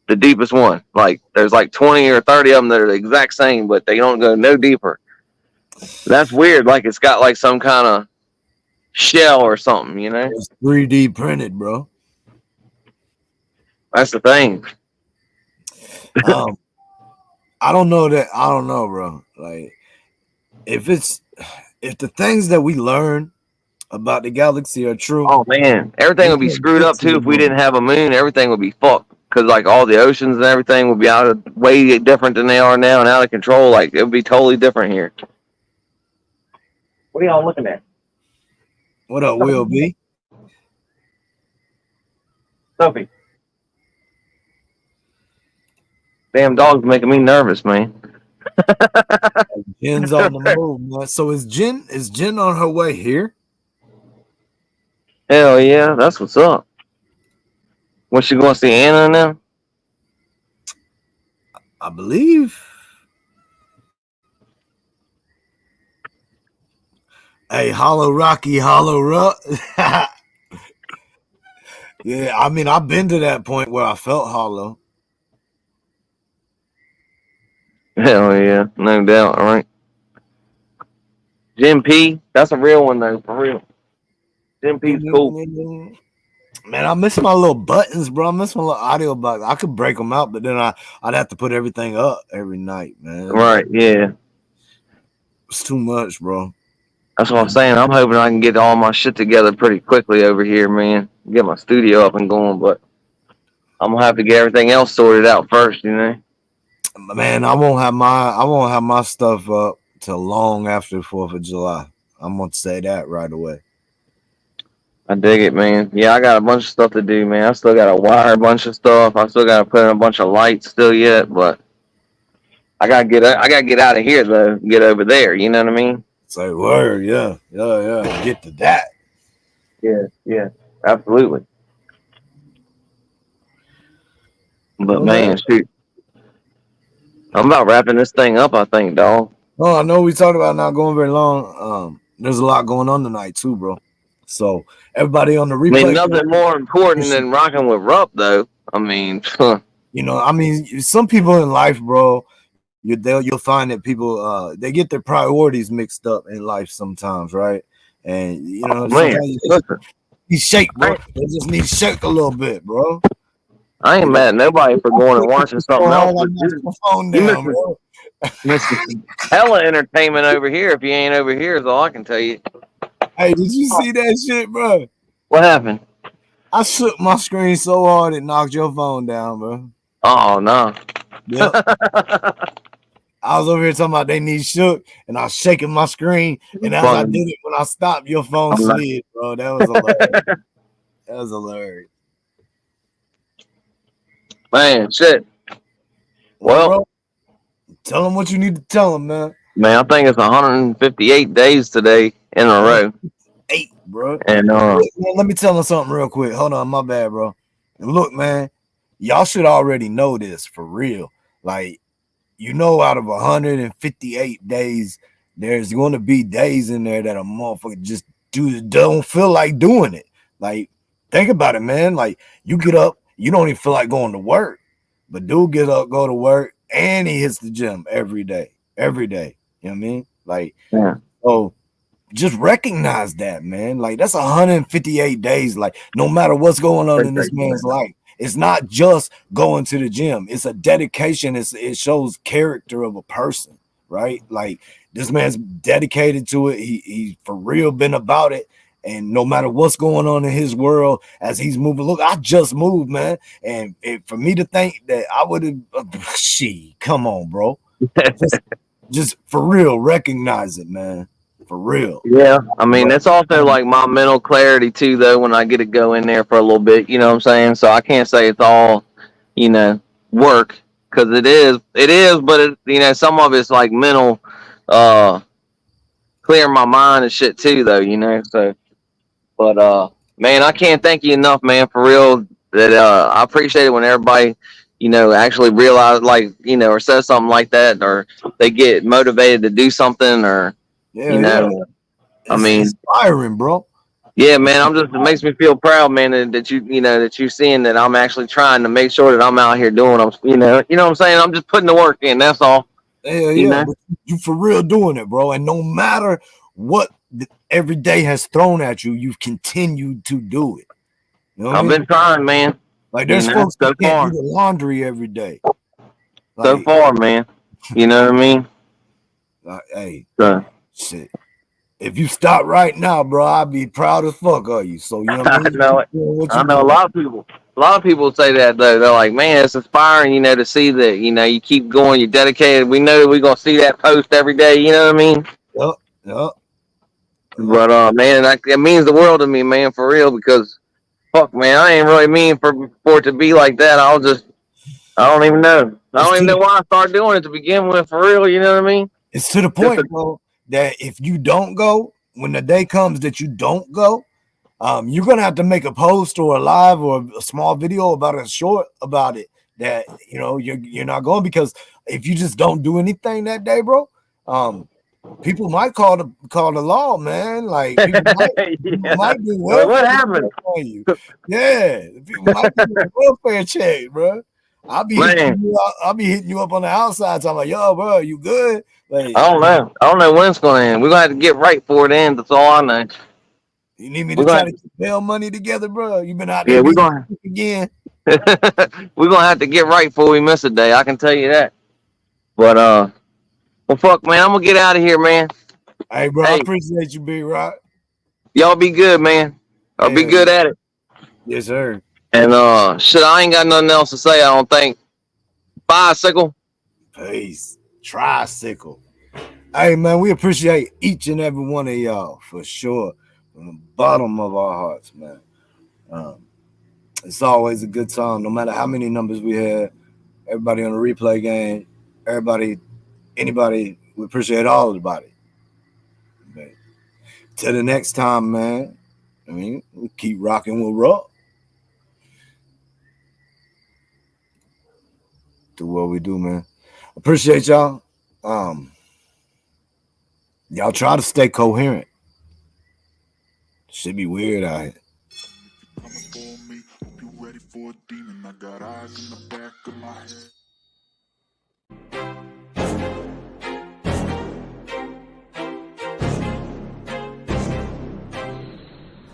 Speaker 4: the deepest one. Like there's like 20 or 30 of them that are the exact same, but they don't go no deeper. That's weird. Like it's got like some kind of shell or something,
Speaker 3: It's 3D printed, bro.
Speaker 4: That's the thing.
Speaker 3: I don't know, bro. Like if the things that we learn about the galaxy are true.
Speaker 4: Oh man, everything would be screwed up too if we didn't have a moon. Everything would be fucked. Because like all the oceans and everything would be way different than they are now and out of control. Like it would be totally different here. What are y'all looking at?
Speaker 3: What up, Will B?
Speaker 4: Sophie. Damn dog's making me nervous, man.
Speaker 3: Jen's on the move, man. So is Jen on her way here?
Speaker 4: Hell yeah, that's what's up. What you going to see Anna and them?
Speaker 3: I believe. Hey, Hollow Rocky, Hollow Rock. Yeah, I mean, I've been to that point where I felt hollow.
Speaker 4: Hell yeah, no doubt. All right. Jim P, that's a real one though, for real. Jim P's cool.
Speaker 3: Man, I miss my little buttons, bro. I miss my little audio box. I could break them out, but then I'd have to put everything up every night, man.
Speaker 4: Right, yeah.
Speaker 3: It's too much, bro.
Speaker 4: That's what I'm saying. I'm hoping I can get all my shit together pretty quickly over here, man. Get my studio up and going, but I'm gonna have to get everything else sorted out first, you know.
Speaker 3: Man, I won't have my stuff up till long after the 4th of July. I'm gonna say that right away.
Speaker 4: I dig it, man. Yeah, I got a bunch of stuff to do, man. I still got to wire a bunch of stuff. I still got to put in a bunch of lights still yet, but I gotta get out of here though. Get over there. You know what I mean?
Speaker 3: Say word, yeah. Get to that.
Speaker 4: Yeah, absolutely. But man, shoot, I'm about wrapping this thing up. I think, dog.
Speaker 3: Oh, I know we talked about not going very long. There's a lot going on tonight too, bro. So everybody on the replay.
Speaker 4: I mean, nothing more important than rocking with Rupp, though. I mean,
Speaker 3: you know, I mean, some people in life, bro, you'll find that people they get their priorities mixed up in life sometimes, right? And you know, you shake, bro. They just need to shake a little bit, bro.
Speaker 4: I ain't mad at nobody for going and watching something else.
Speaker 3: You
Speaker 4: missing hella entertainment over here. If you ain't over here, is all I can tell you.
Speaker 3: Hey, did you see that shit, bro?
Speaker 4: What happened?
Speaker 3: I shook my screen so hard it knocked your phone down, bro.
Speaker 4: Oh no.
Speaker 3: Yep. I was over here talking about they need shook, and I was shaking my screen, and as I did it, when I stopped, your phone slid, bro. That was hilarious. That was hilarious.
Speaker 4: Man, shit. Well,
Speaker 3: bro, tell them what you need to tell them, man.
Speaker 4: Man, I think it's 158 days today in a row.
Speaker 3: 8, bro.
Speaker 4: And
Speaker 3: let me tell them something real quick. Hold on, my bad, bro. And look, man, y'all should already know this for real. Like, you know, out of 158 days, there's going to be days in there that a motherfucker just don't feel like doing it. Like, think about it, man. Like, you get up, you don't even feel like going to work, but dude get up, go to work, and he hits the gym every day. Every day. You know what I mean? Like,
Speaker 4: yeah.
Speaker 3: So just recognize that, man. Like, that's 158 days. Like, no matter what's going on in this man's life, it's not just going to the gym. It's a dedication. It shows character of a person, right? Like, this man's dedicated to it. He for real been about it. And no matter what's going on in his world as he's moving, look, I just moved, man. And for me to think that I would have, come on, bro. Just for real, recognize it, man. For real.
Speaker 4: Yeah. I mean, it's also like my mental clarity too, though, when I get to go in there for a little bit, you know what I'm saying? So I can't say it's all, you know, work, because it is, but it, you know, some of it's like mental, clearing my mind and shit too, though, you know. So, but man, I can't thank you enough, man, for real. That I appreciate it when everybody, you know, actually realize, like, you know, or says something like that, or they get motivated to do something, or you know, I mean,
Speaker 3: inspiring, bro.
Speaker 4: Yeah, man, it makes me feel proud, man, that you know, that you seeing that I'm actually trying to make sure that I'm out here doing, you know what I'm saying? I'm just putting the work in. That's all.
Speaker 3: Yeah. You for real doing it, bro. And no matter what every day has thrown at you, you've continued to do it. You know
Speaker 4: I've been trying, man.
Speaker 3: Like, there's folks that can't do the laundry every day.
Speaker 4: Like, so far, man. You know what I mean?
Speaker 3: Hey, shit. If you stop right now, bro, I'd be proud as fuck of you. So, you know what I mean?
Speaker 4: I know a lot of people say that, though. They're like, man, it's inspiring, you know, to see that, you know, you keep going, you're dedicated. We know we're going to see that post every day. You know what I mean?
Speaker 3: Yep.
Speaker 4: But, man, it means the world to me, man, for real, because, fuck, man, I ain't really mean for it to be like that. I don't even know. I don't even know why I started doing it to begin with, for real. You know what I mean?
Speaker 3: It's to the point, bro, that if you don't go, when the day comes that you don't go, you're gonna have to make a post or a live or a small video about a short about it that you're not going, because if you just don't do anything that day, bro, people might call the law, man. Like people might do welfare.
Speaker 4: What happened?
Speaker 3: On you. Yeah, people might do a welfare check, bro. I'll be hitting you up on the outside, talking like, yo, bro, you good? Like,
Speaker 4: I don't know when it's gonna end. We're gonna have to get right for it ends. That's all I know.
Speaker 3: You need me to try to get bail money together, bro? You've been out there.
Speaker 4: Yeah, we're gonna
Speaker 3: again.
Speaker 4: We're gonna have to get right before we miss a day. I can tell you that. But well, fuck, man. I'm gonna get out of here, man.
Speaker 3: Hey, bro, I appreciate you, Big Rock.
Speaker 4: Y'all be good, man. I'll be good at it.
Speaker 3: Yes, sir.
Speaker 4: And shit, I ain't got nothing else to say. I don't think. Bicycle.
Speaker 3: Peace. Tricycle. Hey, man, we appreciate each and every one of y'all for sure, from the bottom of our hearts, man. It's always a good time, no matter how many numbers we had. Everybody on the replay game, anybody, we appreciate all of the body. But till the next time, man. I mean, we keep rocking with rock. Do what we do, man. Appreciate y'all. Y'all try to stay coherent. Should be weird out here.
Speaker 5: Coming for me, hope you ready for a demon. I got eyes in the back of my head.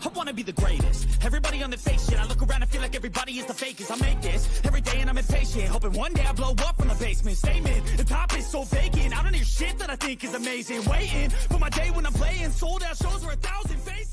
Speaker 2: I wanna be the greatest. Everybody on the fake shit. I look around and feel like everybody is the fakest. I make this every day and I'm impatient, hoping one day I blow up from the basement. Statement, the top is so vacant. I don't hear shit that I think is amazing. Waiting for my day when I'm playing sold out shows for 1,000 faces.